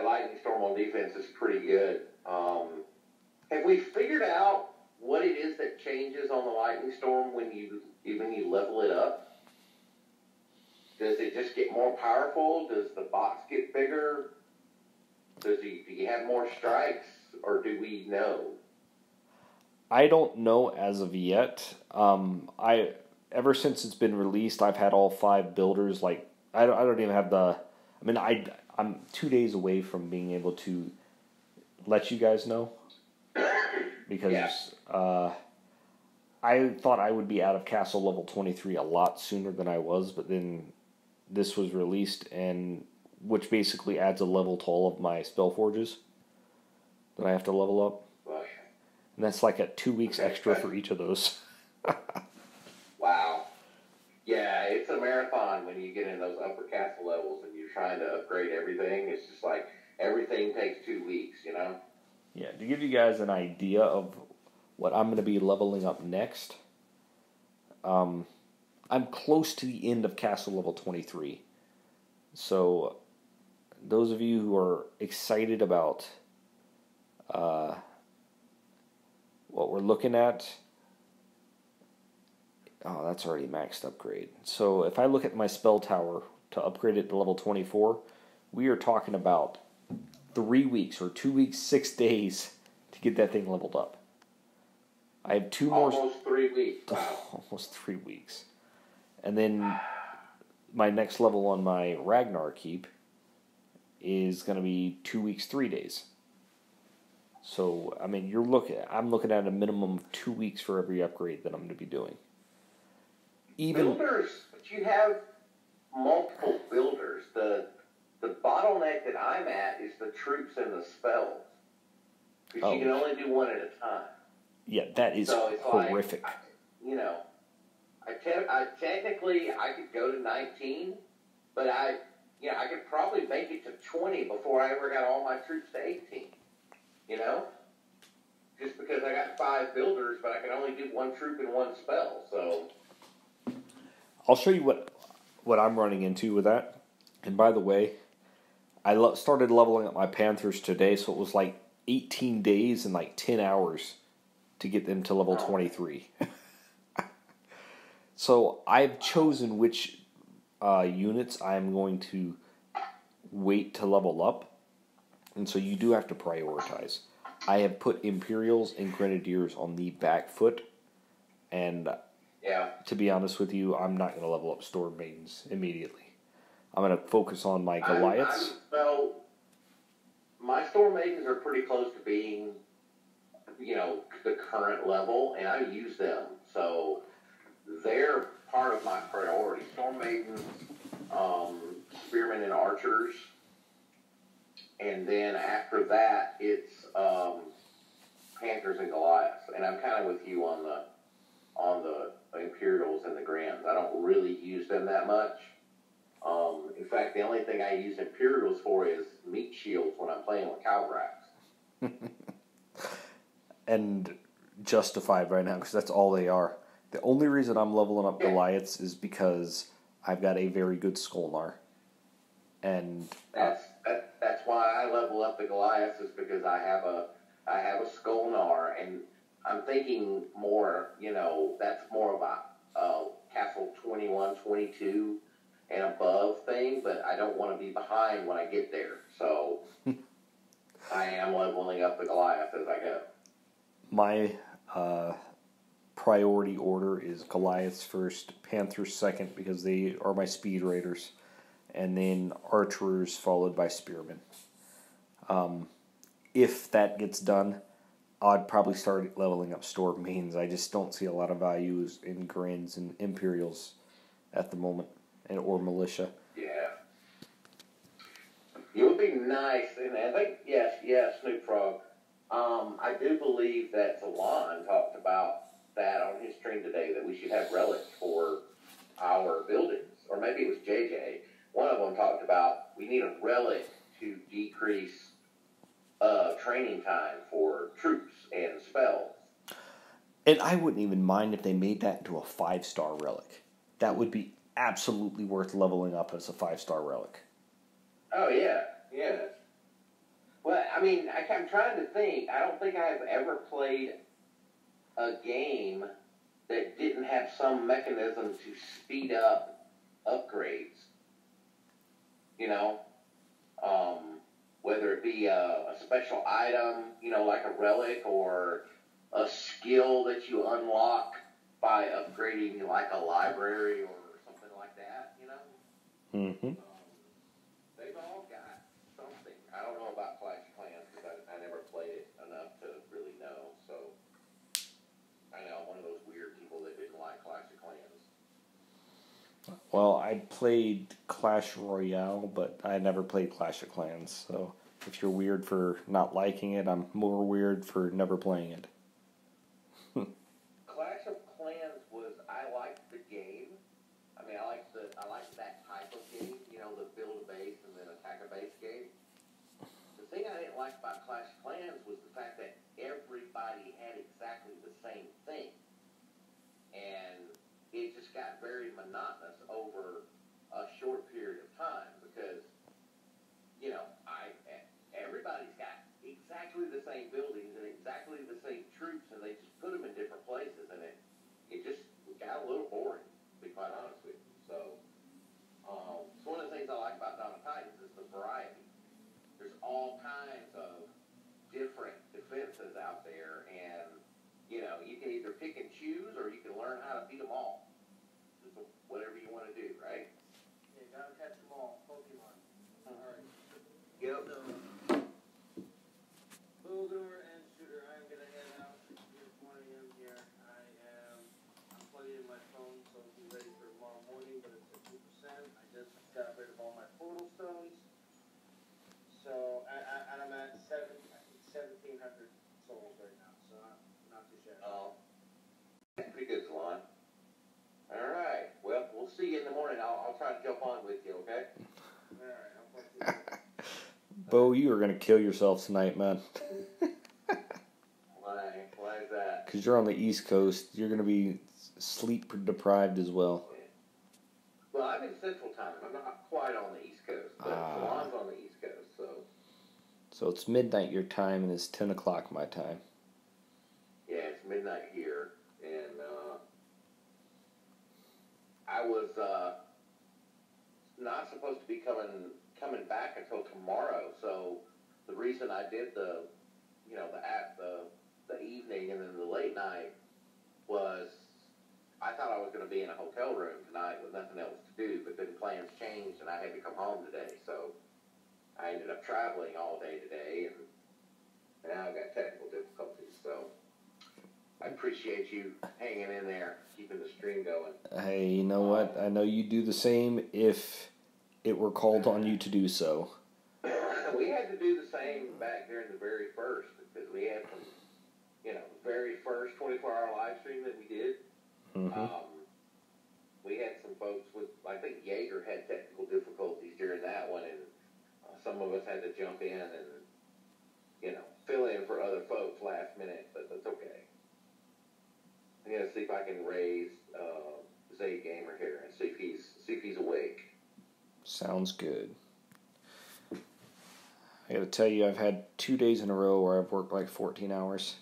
Lightning Storm on defense is pretty good. Have we figured out what it is that changes on the Lightning Storm when you level it up? Does it just get more powerful? Does the box get bigger? Do you have more strikes, or do we know? I don't know as of yet. Ever since it's been released, I've had all 5 builders. I don't even have the. I mean, I'm 2 days away from being able to let you guys know because I thought I would be out of castle level 23 a lot sooner than I was, but then this was released, and which basically adds a level to all of my spell forges that I have to level up. And that's like 2 weeks extra for each of those. Wow. Yeah, it's a marathon when you get in those upper castle levels and you're trying to upgrade everything. It's just like everything takes 2 weeks, Yeah, to give you guys an idea of what I'm going to be leveling up next, I'm close to the end of castle level 23. So those of you who are excited about what we're looking at, that's already maxed upgrade. So if I look at my spell tower to upgrade it to level 24, we are talking about 3 weeks or 2 weeks, 6 days to get that thing leveled up. I have 2 more. Almost 3 weeks. Wow. Almost 3 weeks. And then my next level on my Ragnar keep is going to be 2 weeks, 3 days. So, I mean, I'm looking at a minimum of 2 weeks for every upgrade that I'm going to be doing. Builders, but you have multiple builders. The bottleneck that I'm at is the troops and the spells. Because you can only do one at a time. Yeah, that is horrific. I technically I could go to 19, but I could probably make it to 20 before I ever got all my troops to 18. Just because I got 5 builders, but I can only do 1 troop and 1 spell. So I'll show you what I'm running into with that. And by the way, I started leveling up my Panthers today, so it was like 18 days and like 10 hours to get them to level 23. So I've chosen which units I'm going to wait to level up. And so you do have to prioritize. I have put Imperials and Grenadiers on the back foot. And to be honest with you, I'm not going to level up Storm Maidens immediately. I'm going to focus on my Goliaths. Well, my Storm Maidens are pretty close to being, the current level, and I use them. So they're part of my priority. Storm Maidens, Spearmen and Archers. And then after that, it's Panthers and Goliaths. And I'm kind of with you on the Imperials and the Grams. I don't really use them that much. In fact, the only thing I use Imperials for is meat shields when I'm playing with Calbrax. And justified right now, because that's all they are. The only reason I'm leveling up Goliaths is because I've got a very good Skolnar. And that's why I level up the Goliaths, is because I have a Skolnar, and I'm thinking more, that's more of a Castle 21, 22 and above thing, but I don't want to be behind when I get there. So I am leveling up the Goliath as I go. My priority order is Goliaths first, Panthers second, because they are my speed raiders, and then Archers followed by Spearmen. If that gets done, I'd probably start leveling up Storm Maidens. I just don't see a lot of values in Grins and Imperials at the moment, or Militia. Yeah. It would be nice, and I think, yes, Snoop Frog. I do believe that Talon talked about that on his stream today, that we should have relics for our buildings. Or maybe it was JJ. One of them talked about we need a relic to decrease training time for troops and spells. And I wouldn't even mind if they made that into a 5-star relic. That would be absolutely worth leveling up as a 5-star relic. Oh, yeah. Well, I mean, I'm trying to think. I don't think I've ever played a game that didn't have some mechanism to speed up upgrades. Whether it be a special item, like a relic, or a skill that you unlock by upgrading, like a library or something like that, Mm-hmm. They've all got something. I don't know about Clash of Clans because I never played it enough to really know. So I know I'm one of those weird people that didn't like Clash of Clans. Well, I played Clash Royale, but I never played Clash of Clans. So if you're weird for not liking it, I'm more weird for never playing it. Clash of Clans I liked the game. I mean, I liked that type of game, the build a base and then attack a base game. The thing I didn't like about Clash of Clans was the fact that everybody had exactly the same thing. And it just got very monotonous over a short period of time because, everybody's got exactly the same buildings and exactly the same troops, and they just put them in different places, and it just got a little boring, to be quite honest with you. So, it's one of the things I like about Dawn of Titans is the variety. There's all kinds of different defenses out there, and you can either pick and choose, or you can learn how to beat them all. Just whatever you want to do, right? Yeah, gotta catch them all. Pokemon. All right. try to jump on with you, okay? All right, I'll talk to you. Bo, you are going to kill yourself tonight, man. Why? Why is that? Because you're on the East Coast. You're going to be sleep deprived as well. Well, I'm in Central Time. I'm not quite on the East Coast, but Salon's on the East Coast, so. So it's midnight your time, and it's 10 o'clock my time. Yeah, it's midnight here, and I was not supposed to be coming back until tomorrow. So the reason I did the evening and then the late night was I thought I was going to be in a hotel room tonight with nothing else to do. But then plans changed, and I had to come home today. So I ended up traveling all day today, and now I've got technical difficulties. So I appreciate you hanging in there, keeping the stream going. Hey, you know what? I know you do the same if it were called on you to do so. We had to do the same back during the very first, because we had some, very first 24-hour live stream that we did. Mm-hmm. We had some folks with, I think Jaeger had technical difficulties during that one, and some of us had to jump in and, fill in for other folks last minute, but that's okay. I'm going to see if I can raise Zay Gamer here and see if he's awake. Sounds good. I gotta tell you, I've had 2 days in a row where I've worked like 14 hours.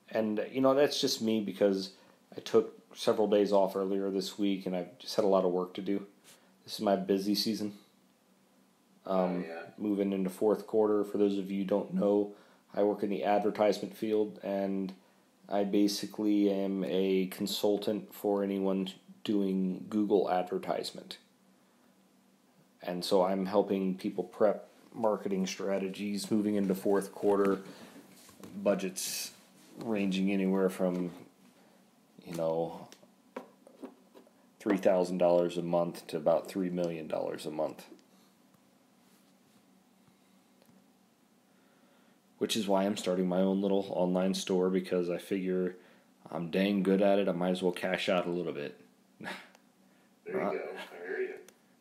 And, that's just me because I took several days off earlier this week and I've just had a lot of work to do. This is my busy season. Moving into fourth quarter. For those of you who don't know, I work in the advertisement field and I basically am a consultant for anyone doing Google advertisement. And so I'm helping people prep marketing strategies moving into fourth quarter, budgets ranging anywhere from, $3,000 a month to about $3 million a month. Which is why I'm starting my own little online store, because I figure I'm dang good at it. I might as well cash out a little bit. There you go. I hear you.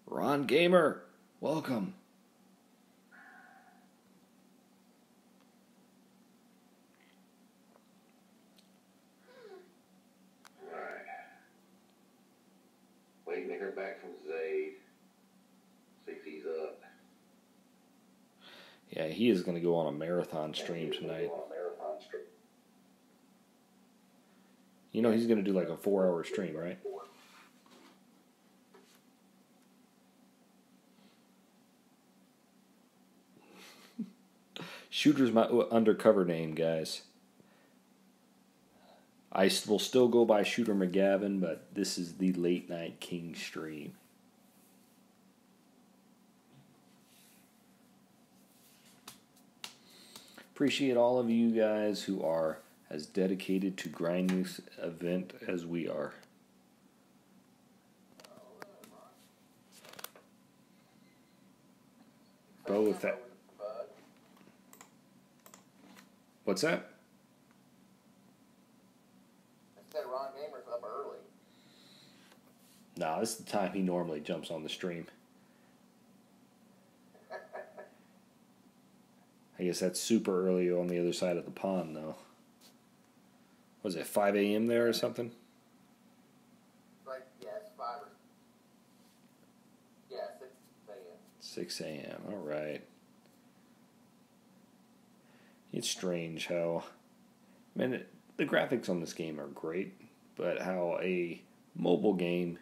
Ron Gamer, welcome. All right. Waiting to hear back from Zayd. See if he's up. Yeah, he is going to go on a marathon stream tonight. He's going to do like a 4-hour stream, right? Shooter's my undercover name, guys. I will still go by Shooter McGavin, but this is the Late Night King stream. Appreciate all of you guys who are as dedicated to Grind Youth event as we are. Bo, with that. What's that? I said Ron Gamer's up early. Nah, this is the time he normally jumps on the stream. I guess that's super early on the other side of the pond, though. Was it 5 a.m. there or something? Like, yes, 5 or... Yeah, 6 a.m. 6 a.m., alright. It's strange how... the graphics on this game are great, but how a mobile game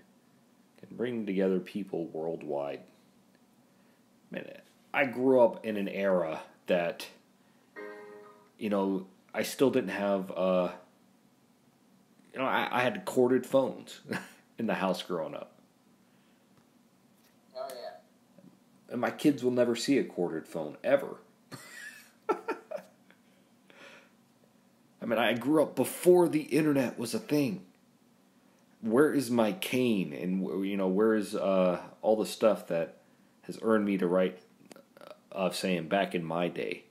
can bring together people worldwide. I grew up in an era that, I still didn't have, I had corded phones in the house growing up. Oh, yeah. And my kids will never see a corded phone, ever. I grew up before the internet was a thing. Where is my cane? And, where is all the stuff that has earned me the right of saying back in my day?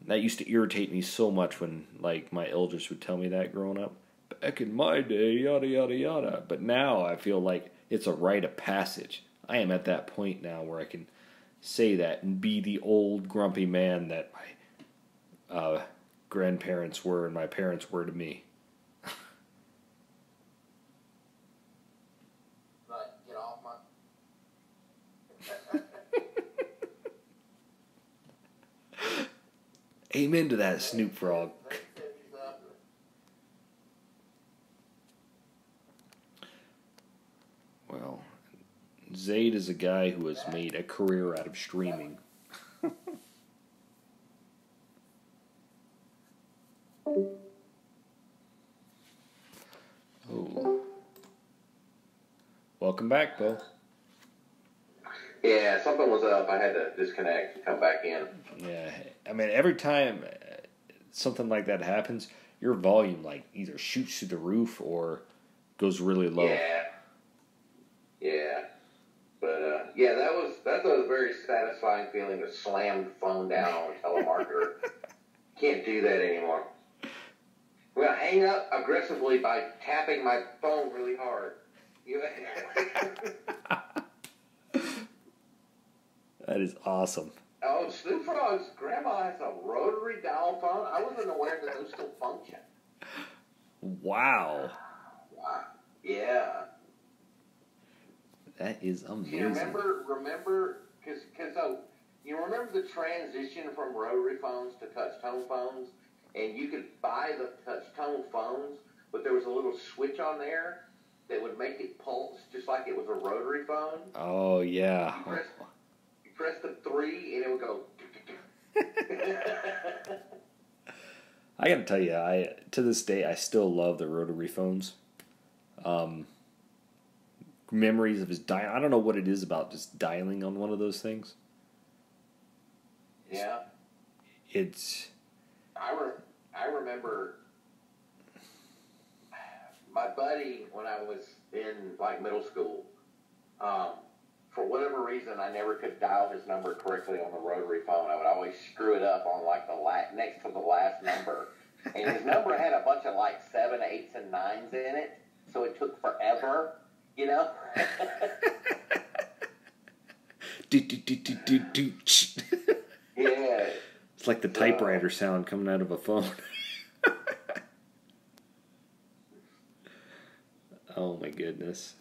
That used to irritate me so much when, my elders would tell me that growing up. back in my day, yada, yada, yada. But now I feel like it's a rite of passage. I am at that point now where I can say that and be the old grumpy man that my grandparents were and my parents were to me. But get off my. Amen to that, Snoop Frog. They said he's up. Well, Zayd is a guy who has made a career out of streaming. Oh. Welcome back, Bo. Yeah, something was up. I had to disconnect and come back in. Yeah, I mean, every time something like that happens, your volume like either shoots through the roof or goes really low. Yeah. But yeah, that's a very satisfying feeling to slam the phone down on a telemarketer. Can't do that anymore. I'm gonna hang up aggressively by tapping my phone really hard. That is awesome. Oh, Snoop Frog's grandma has a rotary dial phone. I wasn't aware that those still function. Wow. Wow. Yeah. That is amazing. You remember, because you remember the transition from rotary phones to touch tone phones, and you could buy the touch tone phones, but there was a little switch on there that would make it pulse just like it was a rotary phone. Oh, yeah. You press the 3 and it would go. I gotta tell you, to this day, I still love the rotary phones. Memories of his dial. I don't know what it is about just dialing on one of those things. Yeah. It's. I remember my buddy when I was in like middle school. For whatever reason, I never could dial his number correctly on the rotary phone. I would always screw it up on like the next to the last number, and his number had a bunch of like 7, 8s, and 9s in it, so it took forever. You know? Yeah. It's like the typewriter sound coming out of a phone. Oh my goodness.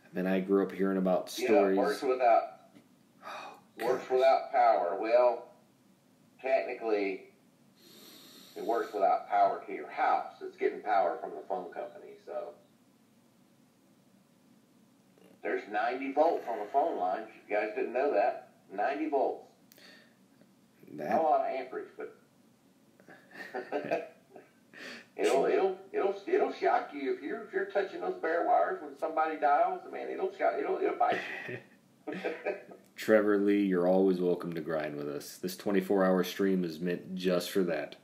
I mean, I grew up hearing about stories. Yeah, works without power. Well, technically, it works without power to your house. It's getting power from the phone company, so. There's 90 volts on the phone lines. You guys didn't know that. 90 volts. Not a lot of amperage, but it'll shock you if you're touching those bare wires when somebody dials. Man, it'll bite you. Trevor Lee, you're always welcome to grind with us. This 24-hour stream is meant just for that.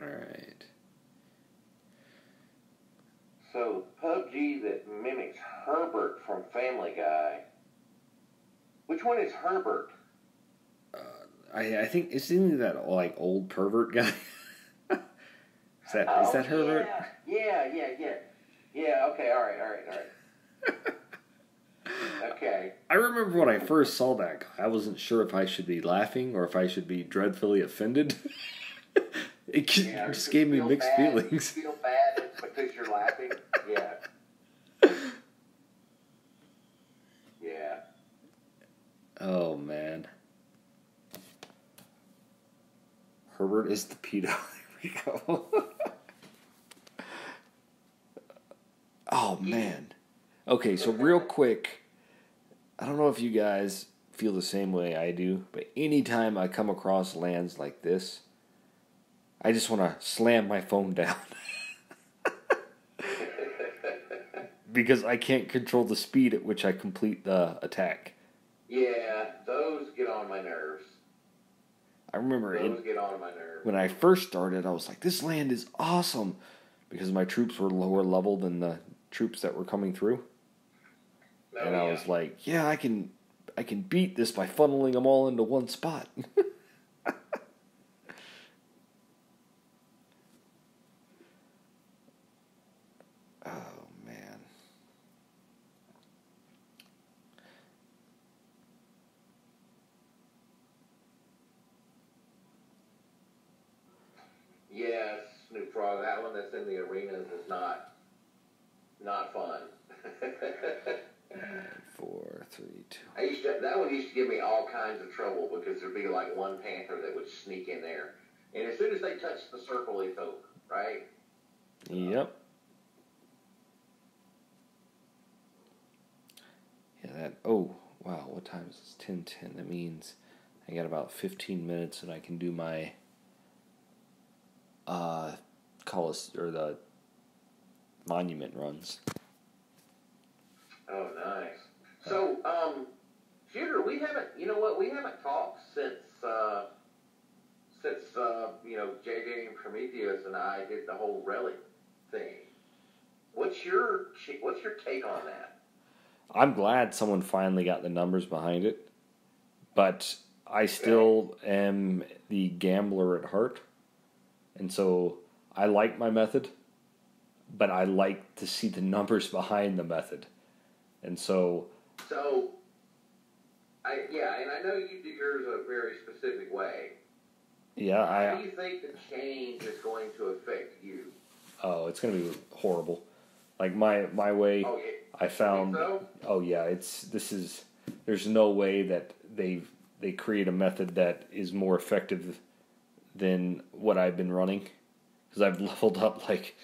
All right. So, PUBG that mimics Herbert from Family Guy. Which one is Herbert? I think it's either that like old pervert guy. Is that Herbert? Yeah. Yeah, okay, all right. Okay. I remember when I first saw that guy, I wasn't sure if I should be laughing or if I should be dreadfully offended. It just gave me mixed feelings. You feel bad because you're laughing? Yeah. Yeah. Oh, man. Herbert is the pedo. There we go. Oh, man. Okay, so real quick, I don't know if you guys feel the same way I do, but anytime I come across lands like this, I just want to slam my phone down. Because I can't control the speed at which I complete the attack. Yeah, those get on my nerves. I remember get on my nerves. When I first started, I was like, this land is awesome. Because my troops were lower level than the troops that were coming through. And I was like, yeah, I can I can beat this by funneling them all into one spot. Oh, man. Yes, Snoop Frog, that one that's in the arenas is not fun. 4, 3, 2. That one used to give me all kinds of trouble because there'd be like one panther that would sneak in there, and as soon as they touched the circle, it's over, right? Yep. Yeah, that. Oh, wow. What time is this? 10:10. That means I got about 15 minutes and I can do my the monument runs. Oh, nice. So, Shooter, we haven't talked since JJ and Prometheus and I did the whole relic thing. What's your take on that? I'm glad someone finally got the numbers behind it, but I still am the gambler at heart, and so I like my method, but I like to see the numbers behind the method, and so. And I know you do yours a very specific way. Yeah, How do you think the change is going to affect you? Oh, it's going to be horrible. Like my way, Oh, yeah. I found. So? Oh yeah, there's no way that they create a method that is more effective than what I've been running, because I've leveled up like.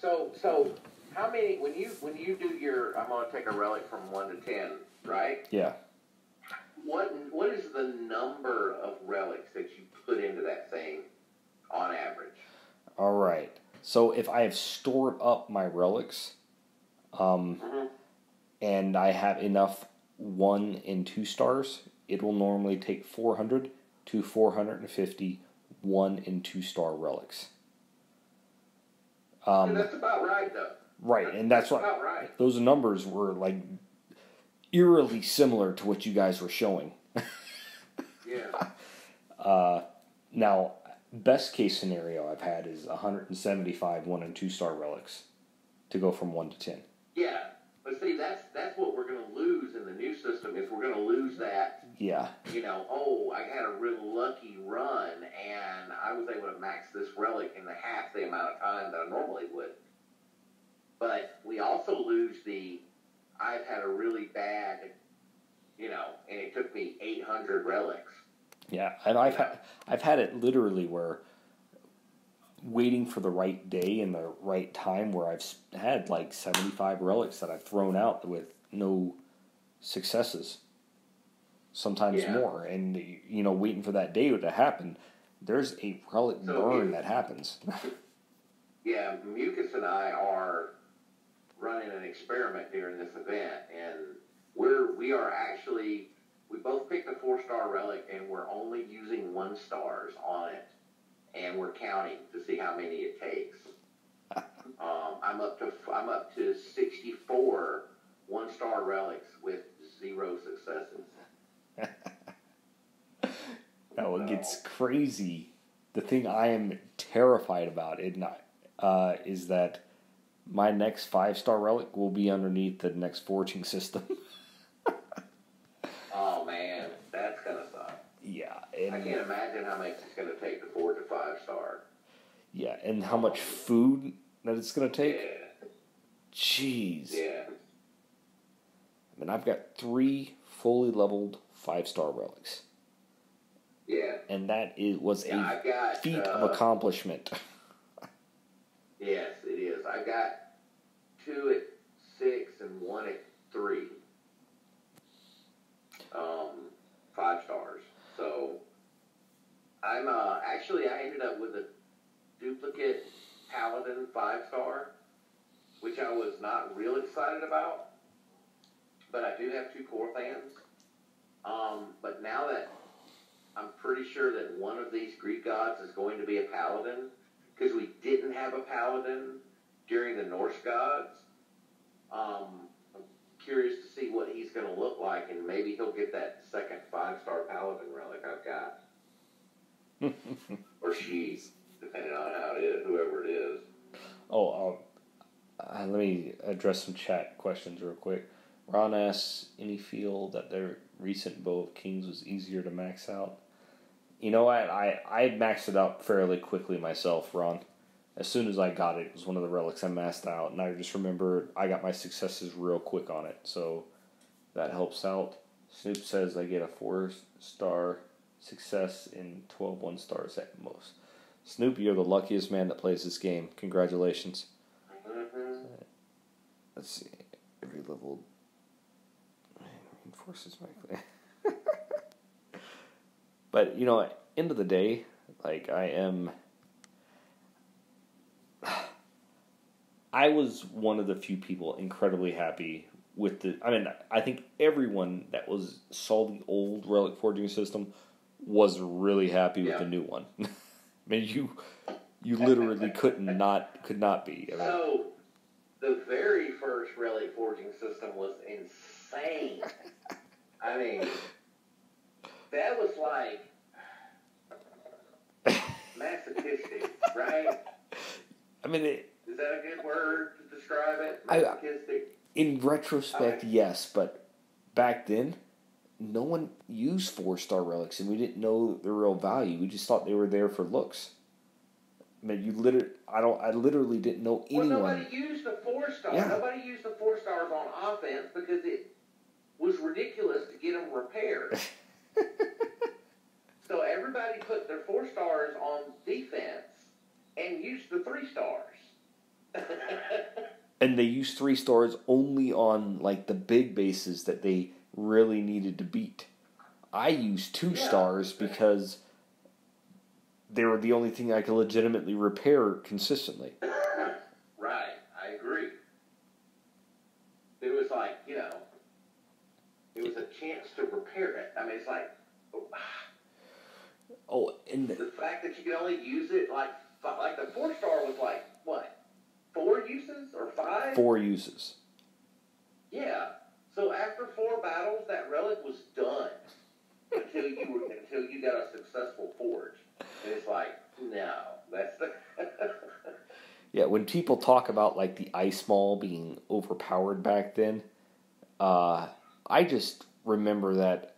So how many when you do your I'm going to take a relic from 1 to 10, right? Yeah. What is the number of relics that you put into that thing on average? All right. So if I have stored up my relics, and I have enough 1 and 2 stars, it will normally take 400 to 450 1 and 2 star relics. And that's about right, though. Right, and that's what about right. Those numbers were like eerily similar to what you guys were showing. Yeah. Now, best case scenario I've had is 175 1 and 2 star relics to go from 1 to 10. Yeah, but see, that's what we're going to lose in the new system. Is we're going to lose that. Yeah. I had a real lucky run, and I was able to max this relic in half the amount of time that I normally would. But we also lose I've had a really bad, and it took me 800 relics. Yeah, and I've had it literally where waiting for the right day and the right time where I've had like 75 relics that I've thrown out with no successes. Sometimes more, and waiting for that day to happen. There's a relic burn that happens. Yeah, Mucus and I are running an experiment during this event, and we both picked a 4-star relic, and we're only using 1 stars on it, and we're counting to see how many it takes. I'm up to 64 1-star relics with 0 successes. Now it gets crazy. The thing I am terrified about is that my next 5-star relic will be underneath the next forging system. Oh man, that's gonna suck. Yeah, I can't imagine how much it's gonna take to forge a 5-star. Yeah, and how much food that it's gonna take. Yeah. Jeez. Yeah. I mean, I've got 3 fully leveled 5-star relics. Yeah. And that was a feat of accomplishment. Yes, it is. I've got 2 at 6 and 1 at 3. 5 stars. So I'm actually I ended up with a duplicate Paladin 5-star, which I was not real excited about. But I do have 2 Korthans. But now that I'm pretty sure that one of these Greek gods is going to be a Paladin, because we didn't have a Paladin during the Norse gods. curious to see what he's going to look like, and maybe he'll get that second 5-star Paladin relic I've got. Or she, depending on how it is, whoever it is. Oh, let me address some chat questions real quick. Ron asks, any feel that their recent Bow of Kings was easier to max out? You know, I maxed it out fairly quickly myself, Ron. As soon as I got it, it was one of the relics I maxed out, and I just remember I got my successes real quick on it, so that helps out. Snoop says I get a 4-star success in 12 1-stars at most. Snoop, you're the luckiest man that plays this game. Congratulations. Let's see. Every level reinforces my claim. But, you know, end of the day, like, I was one of the few people incredibly happy with the... I mean, I think everyone that saw the old Relic Forging system was really happy with the new one. I mean, you literally could not be. I mean, So, the very first Relic Forging system was insane. I mean, that was like masochistic, right? I mean, is that a good word to describe it? Masochistic. In retrospect, yes, but back then, no one used 4-star relics, and we didn't know their real value. We just thought they were there for looks. I mean, I literally didn't know anyone. Well, nobody used the 4-star. Yeah. Nobody used the 4-stars on offense because it was ridiculous to get them repaired. So everybody put their 4-stars on defense and used the 3-stars. And they used 3-stars only on, like, the big bases that they really needed to beat. I used 2-stars because they were the only thing I could legitimately repair consistently. Right, I agree. It was like, you know, it was a chance to repair it. I mean, it's like, And the fact that you could only use it, like the 4-star was like, what, 4 uses or 5? 4 uses. Yeah. So after 4 battles, that relic was done until you got a successful forge. And it's like, no, that's the... Yeah, when people talk about, like, the Ice Maul being overpowered back then, I just remember that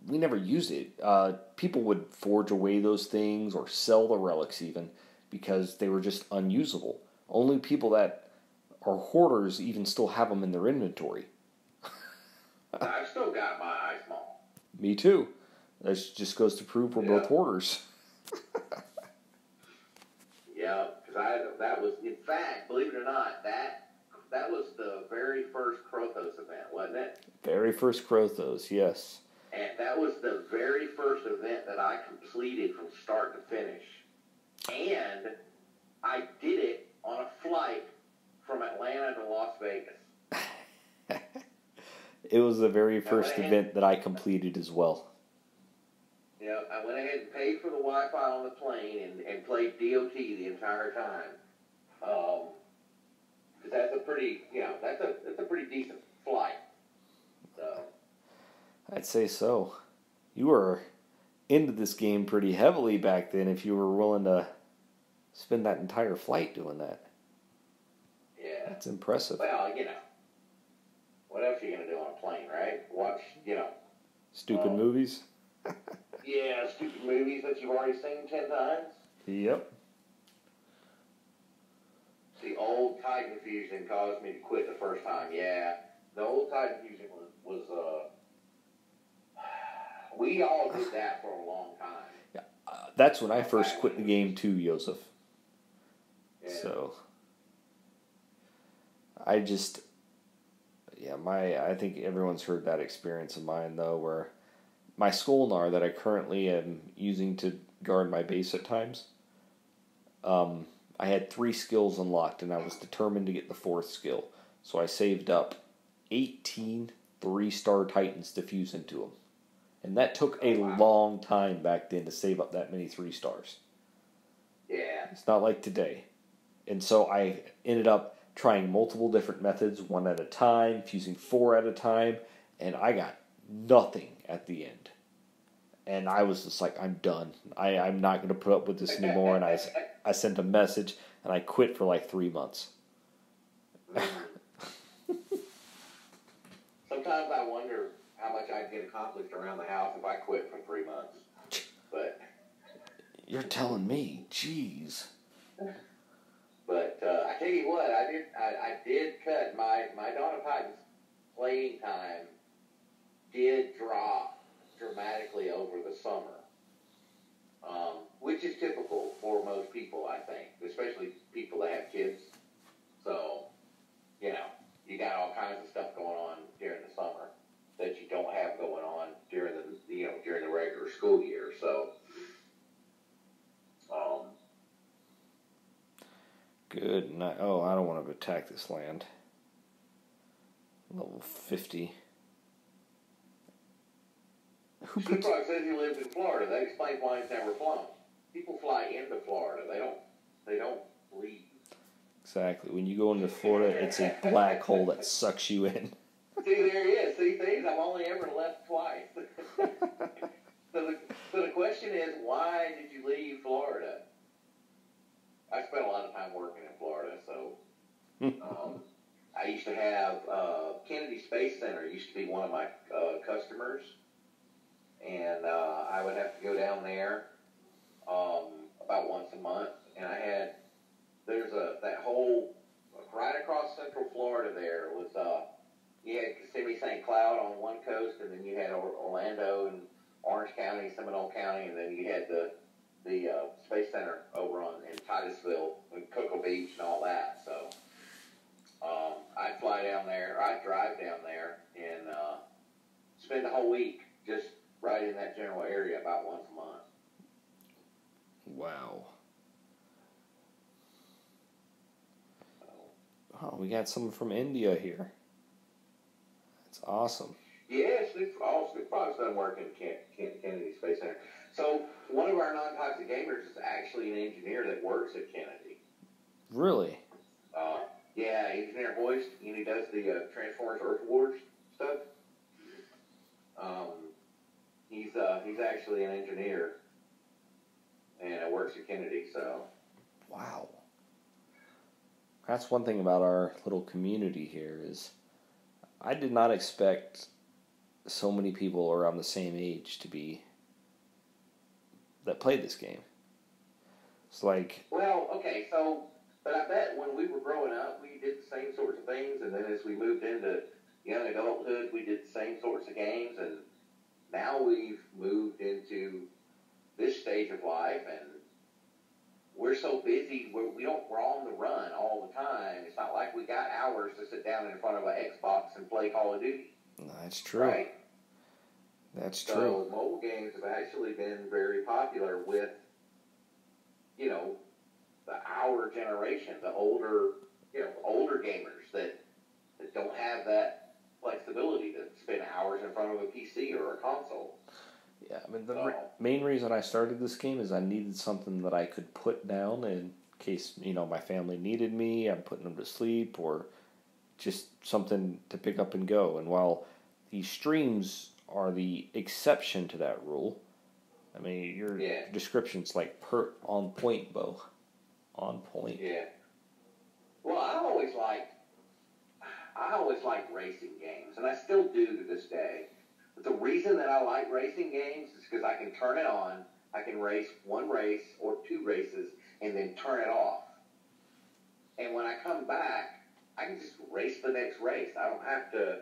we never used it. People would forge away those things or sell the relics even because they were just unusable. Only people that are hoarders even still have them in their inventory. I've still got my Ice Maul. Me too. That just goes to prove we're both hoarders. Yeah, because that was, in fact, believe it or not, that was the very first Krothos event, wasn't it? Very first Krothos, yes. And that was the very first event that I completed from start to finish. And I did it on a flight from Atlanta to Las Vegas. It was the very first event that I completed as well. Yeah, I went ahead and paid for the Wi-Fi on the plane and played DOT the entire time. Because that's a pretty, that's a pretty decent flight. So. I'd say so. You were into this game pretty heavily back then if you were willing to spend that entire flight doing that. Yeah. That's impressive. Well, what else are you going to do on a plane, right? Watch, Stupid movies? Yeah, stupid movies that you've already seen 10 times. Yep. The old Titan Fusion caused me to quit the first time. Yeah, the old Titan Fusion was we all did that for a long time. Yeah, that's when I first quit the game too, Joseph. Yeah. So, I think everyone's heard that experience of mine though, where my Skolnar that I currently am using to guard my base at times, I had 3 skills unlocked and I was determined to get the 4th skill. So I saved up 18 3-star Titans to fuse into them. And that took a long time back then to save up that many 3-stars. Yeah. It's not like today. And so I ended up trying multiple different methods, one at a time, fusing 4 at a time, and I got nothing at the end. And I was just like, I'm done. I'm not going to put up with this anymore. And I sent a message, and I quit for like 3 months. Sometimes I wonder how much I'd get accomplished around the house if I quit for 3 months. But you're telling me, jeez. But I tell you what, I did cut my Dawn of Titans playing time did drop dramatically over the summer, which is typical for most people, I think, especially people that have kids. So, you got all kinds of stuff going on during the summer that you don't have going on during the regular school year. So, good. I don't want to attack this land. Level 50. Superbox says he lives in Florida. That explains why he's never flown. People fly into Florida. They don't leave. Exactly. When you go into Florida, it's a black hole that sucks you in. See, there he is. See, things I've only ever left twice. So the question is, why did you leave Florida? I spent a lot of time working in Florida, so I used to have Kennedy Space Center used to be one of my customers, and I would have to go down there about once a month, and that whole right across Central Florida there was you had Kissimmee St. Cloud on one coast, and then you had Orlando and Orange County, Seminole County, and then you had the Space Center over in Titusville and Cocoa Beach and all that. So I'd fly down there, or I'd drive down there and spend the whole week just right in that general area about once a month. Wow. Oh, we got someone from India here. That's awesome. Yes, Snoop Fogg's done work in Kennedy Space Center. So one of our non-toxic gamers is actually an engineer that works at Kennedy. Really? Yeah, Engineer Hoist. He does the Transformers Earth Wars stuff. He's actually an engineer and works at Kennedy. So. Wow. That's one thing about our little community here is I did not expect so many people around the same age that played this game. It's like... Well, okay, but I bet when we were growing up, we did the same sorts of things, and then as we moved into young adulthood, we did the same sorts of games, and now we've moved into this stage of life, and we're so busy, we're on the run all the time. It's not like we got hours to sit down in front of an Xbox and play Call of Duty. That's true. Right? That's true. So mobile games have actually been very popular with, our generation, the older gamers that don't have that flexibility to spend hours in front of a PC or a console. Yeah, I mean, the main reason I started this game is I needed something that I could put down in case, my family needed me, I'm putting them to sleep, or just something to pick up and go. And while these streams are the exception to that rule, I mean, your description's like on point, Bo. On point. Yeah. Well, I always liked racing games, and I still do to this day. But the reason that I like racing games is because I can turn it on, I can race one race or two races, and then turn it off. And when I come back, I can just race the next race. I don't have to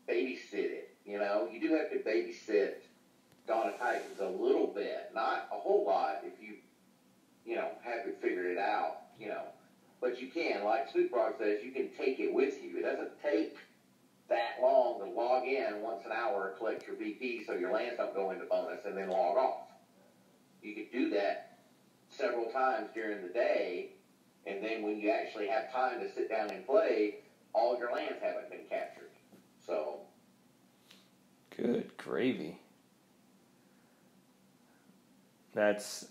babysit it. You do have to babysit Dawn of Titans a little bit, not a whole lot if you haven't figured it out, But you can, like Snoop Dogg says, you can take it with you. It doesn't take that long to log in once an hour, collect your BP so your lands don't go into bonus, and then log off. You could do that several times during the day, and then when you actually have time to sit down and play, all your lands haven't been captured. So. Good gravy. That's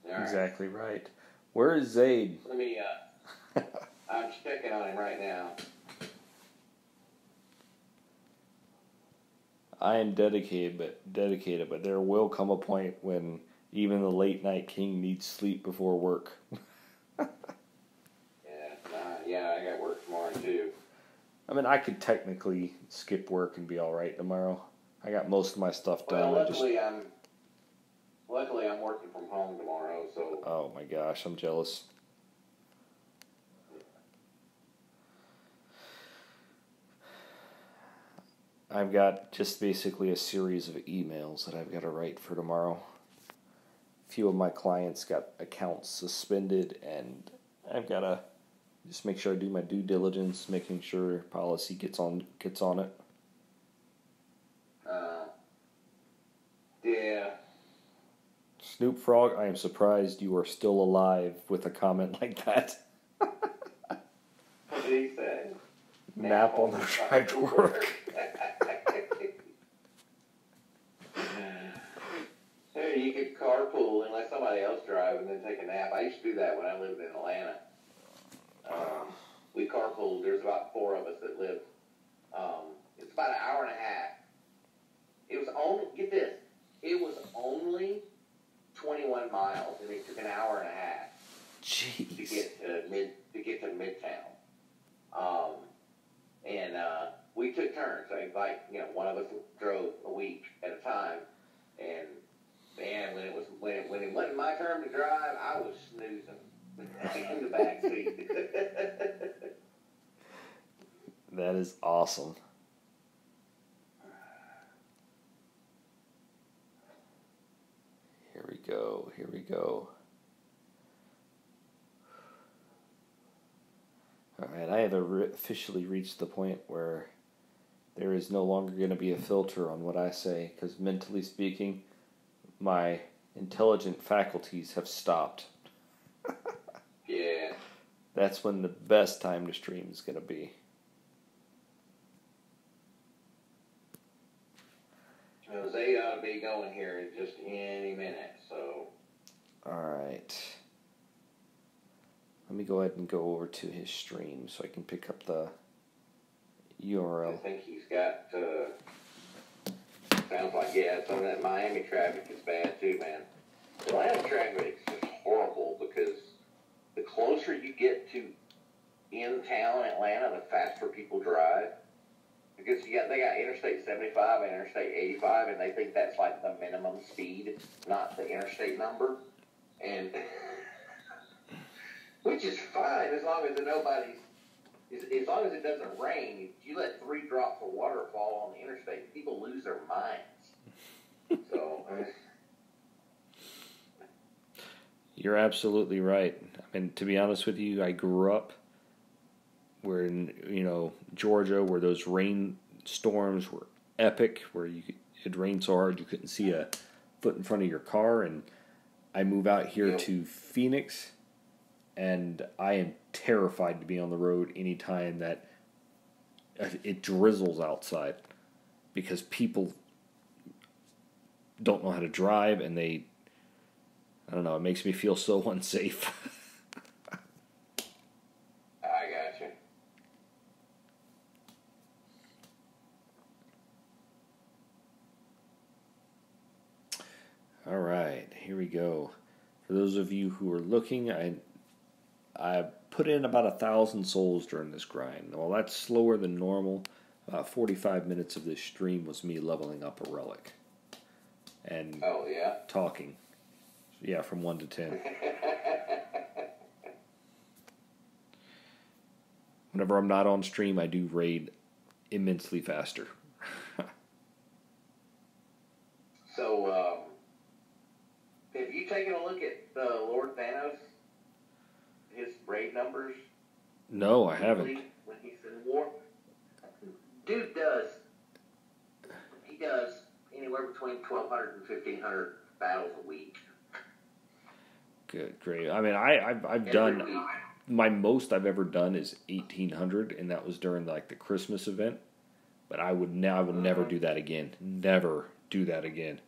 exactly right. Where is Zaid? Let me I'm checking on him right now. I am dedicated, but there will come a point when even the late night king needs sleep before work. Yeah, I got work tomorrow too. I mean, I could technically skip work and be all right tomorrow. I got most of my stuff done. Well, luckily I'm working from home tomorrow, so. Oh my gosh, I'm jealous. I've got just basically a series of emails that I've got to write for tomorrow. A few of my clients got accounts suspended, and I've got to just make sure I do my due diligence, making sure policy gets on it. Yeah. Snoop Frog, I am surprised you are still alive with a comment like that. What did he say? Nap on the drive to work. Hey, you could carpool and let somebody else drive and then take a nap. I used to do that when I lived in Atlanta. We carpooled. There's about 4 of us that live. It's about an hour and a half. It was only, get this, it was only 21 miles, and it took an hour and a half Jeez. to get to Midtown. And we took turns. Like, one of us drove a week at a time. And man, when it wasn't my turn to drive, I was snoozing in the back seat. That is awesome. Here we go. Alright, I have officially reached the point where there is no longer going to be a filter on what I say, because mentally speaking, my intelligent faculties have stopped. Yeah. That's when the best time to stream is going to be. They ought to be going here in just any minute, so. Alright. Let me go ahead and go over to his stream so I can pick up the URL. I think he's got, sounds like, some of that Miami traffic is bad too, man. Atlanta traffic is just horrible because the closer you get to in town Atlanta, the faster people drive. Because they got Interstate 75 and Interstate 85, and they think that's like the minimum speed, not the interstate number. And which is fine as long as as long as it doesn't rain. If you let 3 drops of water fall on the interstate, people lose their minds. So. You're absolutely right. I mean, to be honest with you, I grew up where in Georgia, where those rain storms were epic, where it rained so hard you couldn't see a foot in front of your car. And I move out here to Phoenix, and I am terrified to be on the road anytime that it drizzles outside, because people don't know how to drive, and I don't know, it makes me feel so unsafe. I got you. All right, here we go. For those of you who are looking, I put in about 1,000 souls during this grind. Well, that's slower than normal. 45 minutes of this stream was me leveling up a relic. And talking. Yeah, from 1 to 10. Whenever I'm not on stream, I do raid immensely faster. So, have you taken a look at Lord Thanos? His raid numbers? No, I haven't. When he's in war? Dude he does anywhere between 1,200 and 1,500 battles a week. Good, great. I mean, I've done, my most I've ever done is 1,800, and that was during like the Christmas event. But I will never do that again. Never do that again.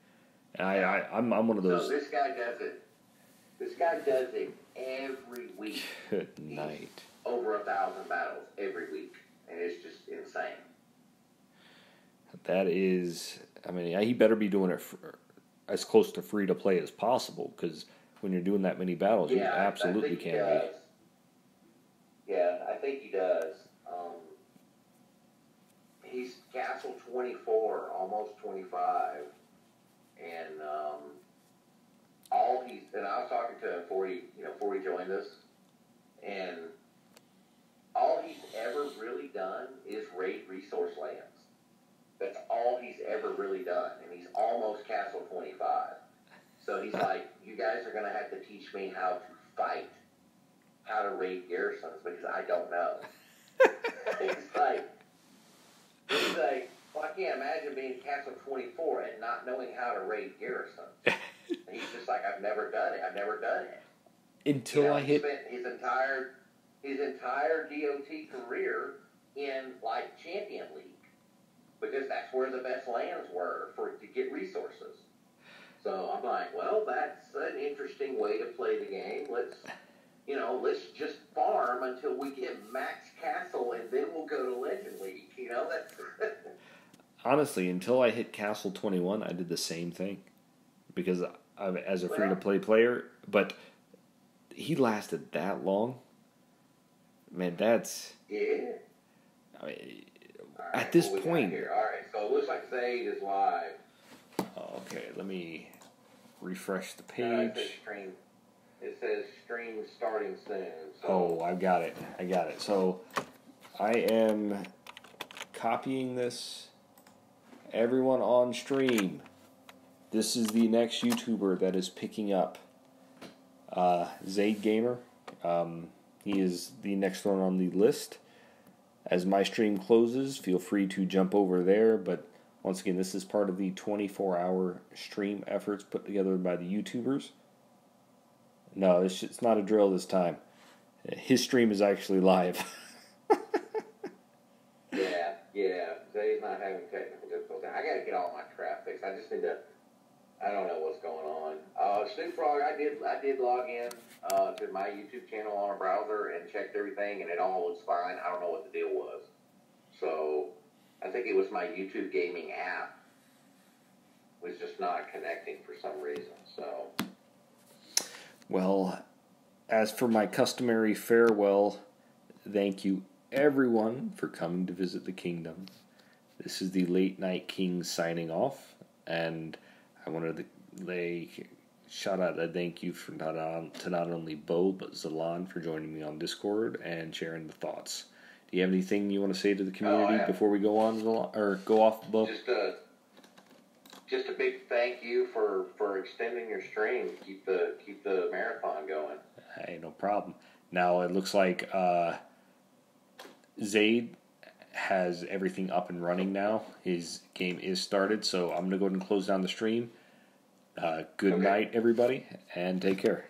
And I'm one of those. So this guy does it. This guy does it every week. Good night. over 1,000 battles every week, and it's just insane. That is, I mean, he better be doing it as close to free to play as possible, because when you're doing that many battles, you absolutely can be. Yeah, I think he does. He's Castle 24, almost 25, and and I was talking to him before he joined us, and all he's ever really done is raid resource lands. That's all he's ever really done, and he's almost Castle 25. So he's like, you guys are going to have to teach me how to fight, how to raid garrisons, because I don't know. He's like, well, I can't imagine being Castle 24 and not knowing how to raid garrisons. And he's just like, I've never done it. Until I hit... He spent his entire DOT career in, like, Champion League. Because that's where the best lands were to get resources. So I'm like, well, that's an interesting way to play the game. Let's just farm until we get max castle, and then we'll go to Legend League. That's Honestly, until I hit Castle 21, I did the same thing. Because as a free-to-play player, but he lasted that long. Man, that's... Yeah. I mean, at this point... All right, so it looks like Zaid is live. Okay, let me refresh the page. It says stream starting soon. So. Oh, I got it. So, I am copying this. Everyone on stream. This is the next YouTuber that is picking up. Zaid Gamer. He is the next one on the list. As my stream closes, feel free to jump over there. But once again, this is part of the 24-hour stream efforts put together by the YouTubers. No, it's not a drill this time. His stream is actually live. Yeah. Zayd's not having technical difficulty. I got to get all my crap fixed. I just need to... I don't know what's going on. Snoop Frog, I did log in to my YouTube channel on a browser and checked everything, and it all looks fine. I don't know what the deal was. So, I think it was my YouTube gaming app was just not connecting for some reason. So, well, as for my customary farewell, thank you everyone for coming to visit the kingdom. This is the Late Night King signing off, and I wanted to shout out a thank you to not only Bo but Zalan for joining me on Discord and sharing the thoughts. Do you have anything you want to say to the community before we go on, Zalan, or go off, Bo? Just a big thank you for extending your stream. Keep the marathon going. Hey, no problem. Now it looks like Zaid has everything up and running now. His game is started, so I'm going to go ahead and close down the stream. Good night, everybody, and take care.